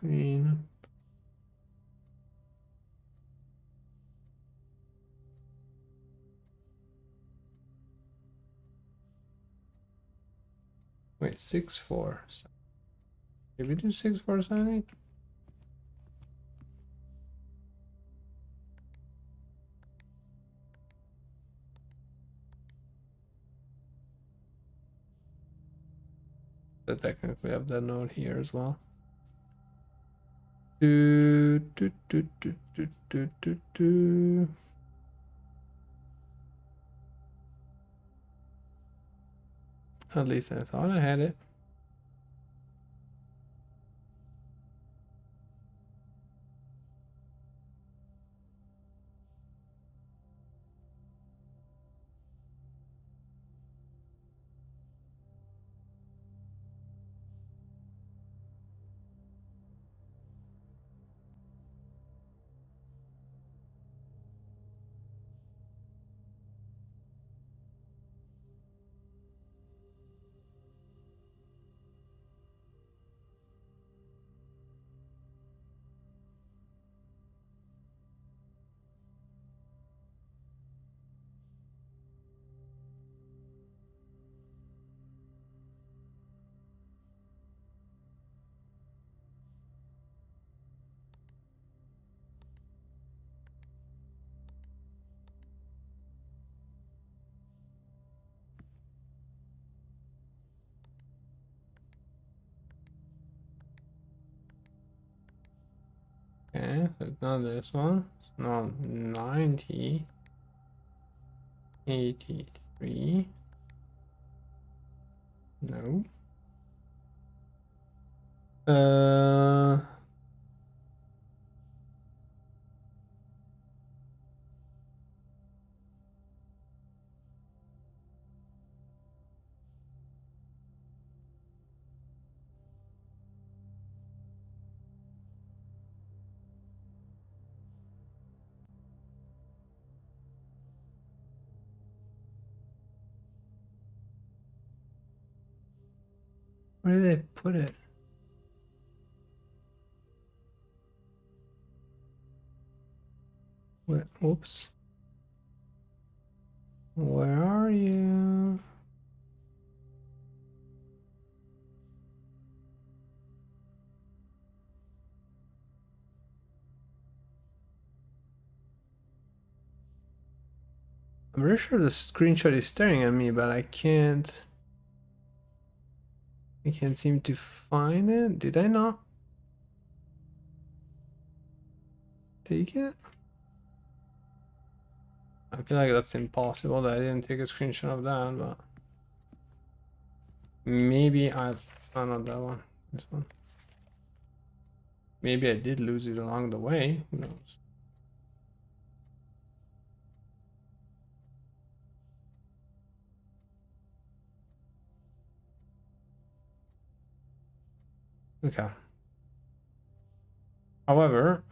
Queen. Wait, 6, 4. Did we do 6, 4, 7, 8? I technically have that note here as well. Do, do, do, do, do, do, do, do. At least I thought I had it. Okay, so it's not this one. It's not 90. 83. No. Where did they put it? Where, oops. Where are you? I'm pretty sure the screenshot is staring at me, but I can't seem to find it. Did I not take it? I feel like that's impossible that I didn't take a screenshot of that, but maybe not that one. This one. Maybe I did lose it along the way. Who knows? Okay. However,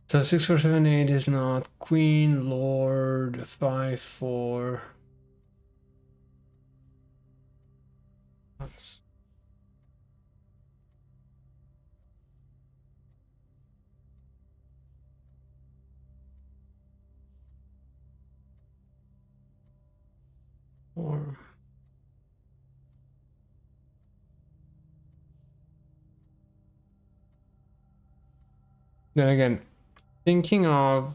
so 6 4 7 8 is not Queen, Lord, 5 4. That's four. Then again, thinking about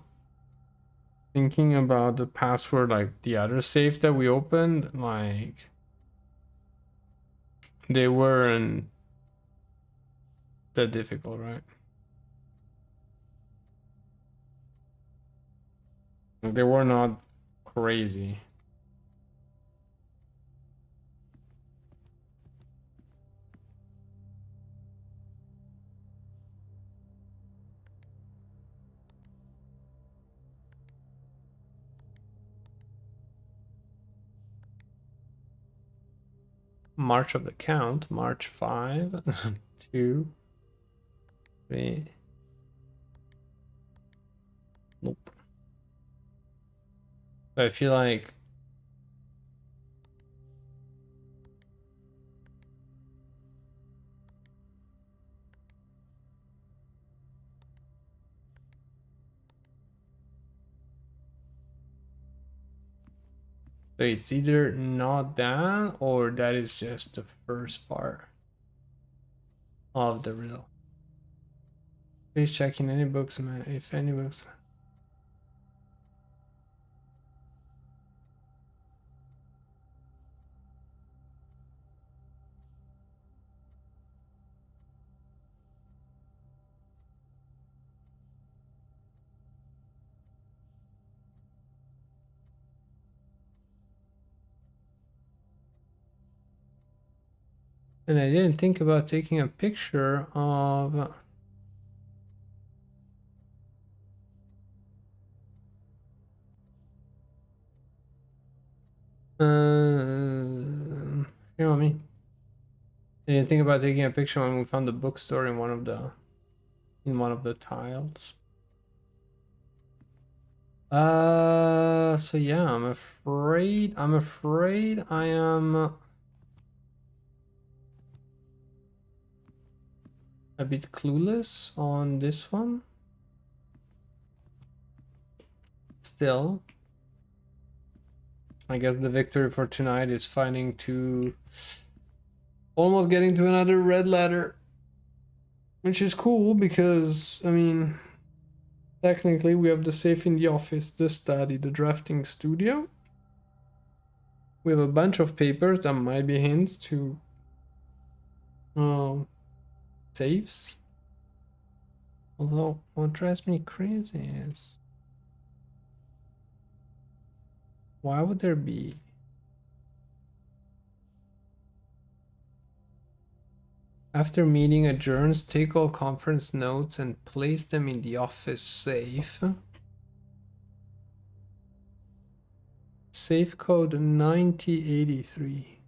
the password, like the other safe that we opened, like they weren't that difficult, right? Like, they were not crazy. March of the count, March 5, 2, 3. Nope. I feel like so it's either not that or that is just the first part of the riddle. Please check in any books, man. If any books. And I didn't think about taking a picture of. You know me. I didn't think about taking a picture when we found the bookstore in one of the tiles. So yeah, I'm afraid I am a bit clueless on this one. Still, I guess the victory for tonight is almost getting to another red letter, which is cool because, I mean, technically we have the safe in the office, the study, the drafting studio. We have a bunch of papers that might be hints to safes. Although, what drives me crazy is, why would there be? After meeting adjourns, take all conference notes and place them in the office safe. Safe code 9083.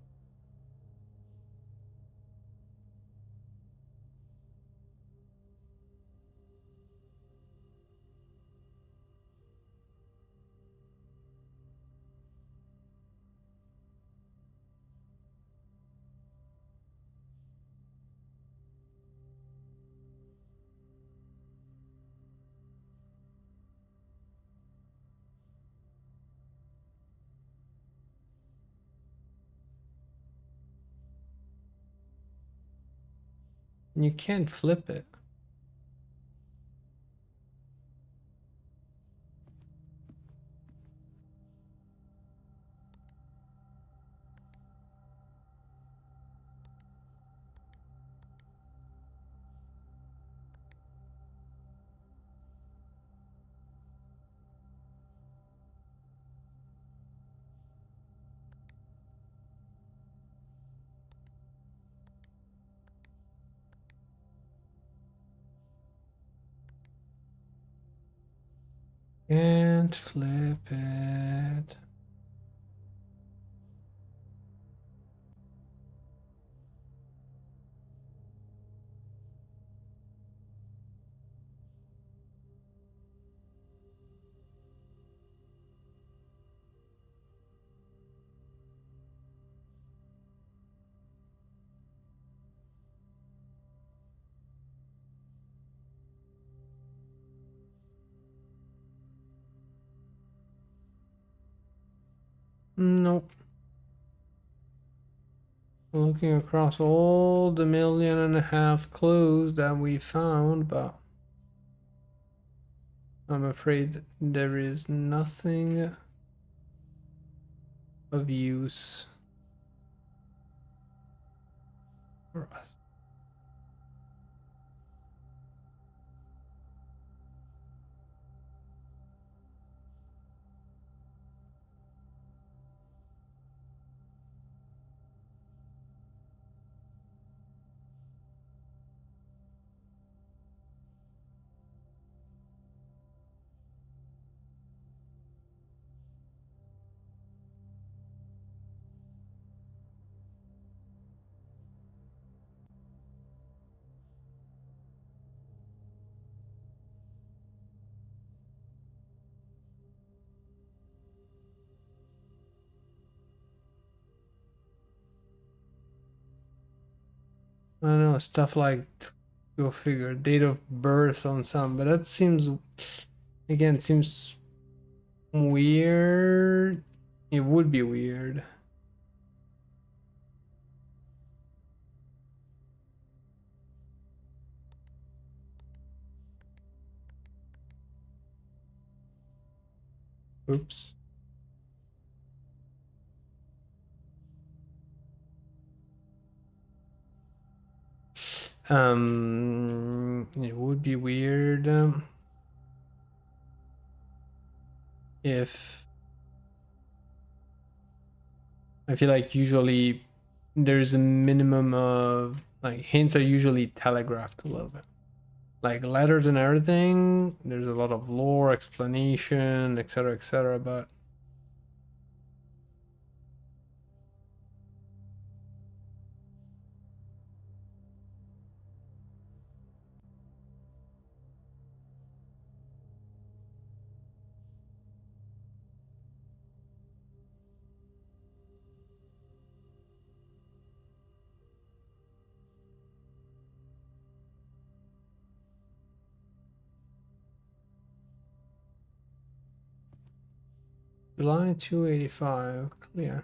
And you can't flip it. Can't flip it. Nope. Looking across all the 1.5 million clues that we found, but I'm afraid there is nothing of use for us. I don't know, stuff like, go figure, date of birth on some, but that seems, again, seems weird. It would be weird. Oops. It would be weird if I feel like usually there's a minimum of like hints are usually telegraphed a little bit. Like letters and everything, there's a lot of lore, explanation, etc., but July 285, clear.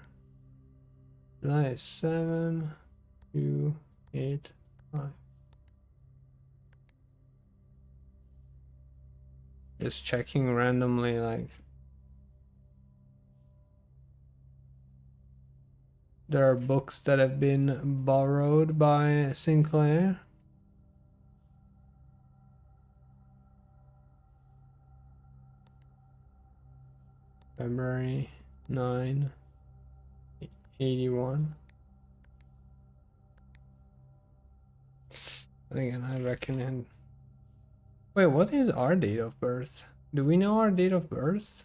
July 7-2-8-5. Just checking randomly, like there are books that have been borrowed by Sinclair. February 9, 81. But again, I reckon. Wait, what is our date of birth? Do we know our date of birth?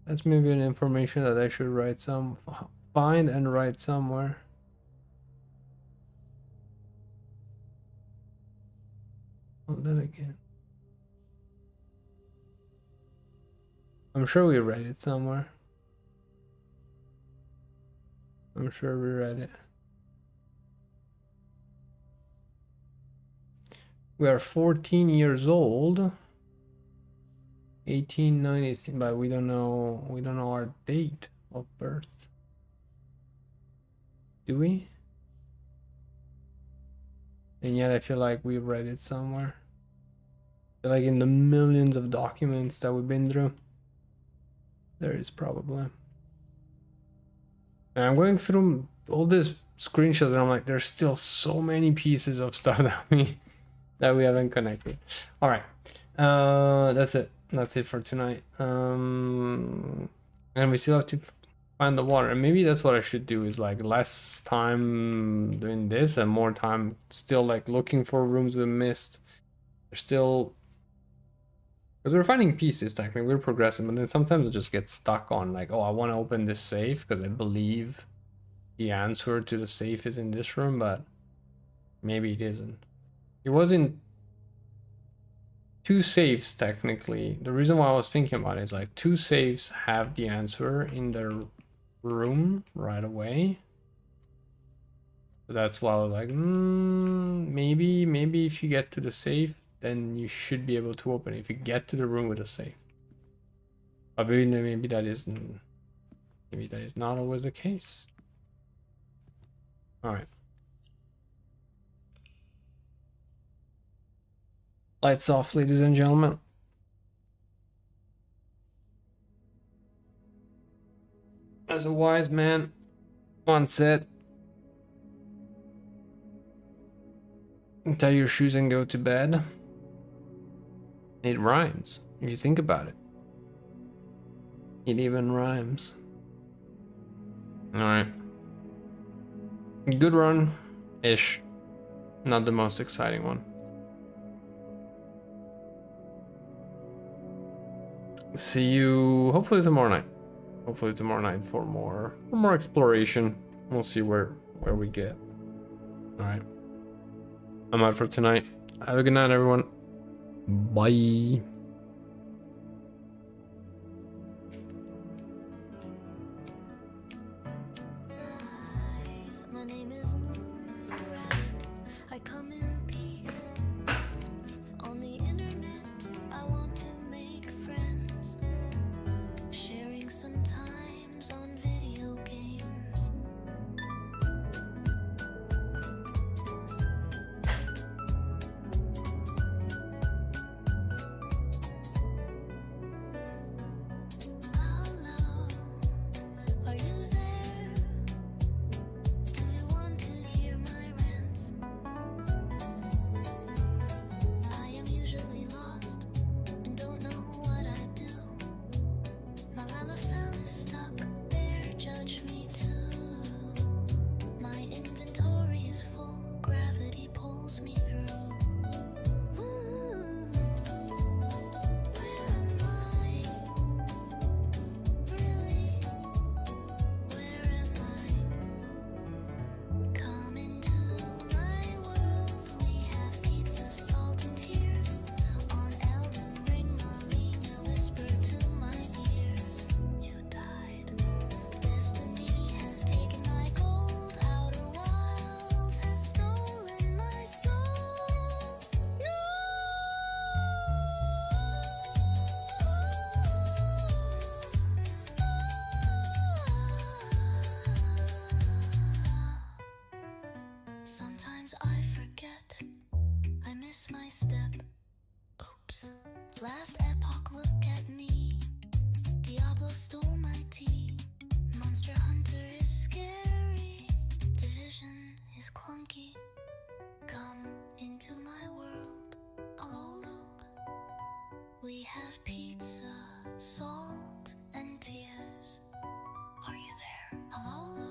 That's maybe an information that I should find and write somewhere. Well, then again, I'm sure we read it somewhere. I'm sure we read it. We are 14 years old. 1890, but we don't know our date of birth. Do we? And yet I feel like we read it somewhere. Like in the millions of documents that we've been through. There is probably. And I'm going through all these screenshots and I'm like, there's still so many pieces of stuff that we haven't connected. All right. That's it. That's it for tonight. And we still have to find the water. And maybe that's what I should do, is like less time doing this and more time still like looking for rooms we missed. There's still, because we're finding pieces, technically we're progressing, but then sometimes I just get stuck on like, oh, I want to open this safe because I believe the answer to the safe is in this room, but maybe it isn't. It wasn't two safes technically. The reason why I was thinking about it is like two safes have the answer in their room right away. So that's why I was like, maybe if you get to the safe, then you should be able to open it if you get to the room with a safe. But maybe that isn't, maybe that is not always the case. All right. Lights off, ladies and gentlemen. As a wise man once said, tie your shoes and go to bed. It rhymes, if you think about it. It even rhymes. Alright. Good run-ish. Not the most exciting one. See you hopefully tomorrow night. Hopefully tomorrow night for more exploration. We'll see where we get. Alright. I'm out for tonight. Have a good night, everyone. Bye. My name is Moon Rabbit. I come in peace. On the internet, I want to make friends. Sharing sometimes on video games. Hello, are you there? Do you want to hear my rants? I am usually lost and don't know what I do. My Lalafell is stuck there, judge me too. My inventory is full, gravity pulls me through. Woo. Where am I? Really? Where am I? Come into my world. We have pizza, salt, and tears. On Elden Ring, Malina whisper to my ears. You died. Destiny has taken my gold. Outer Wilds has stolen my soul. No! Sometimes I forget, I miss my step. Oops. Last epoch, look at me. Diablo stole my tea. Monster Hunter is scary. Division is clunky. Come into my world. Alolu. We have pizza, salt, and tears. Are you there? Alolu.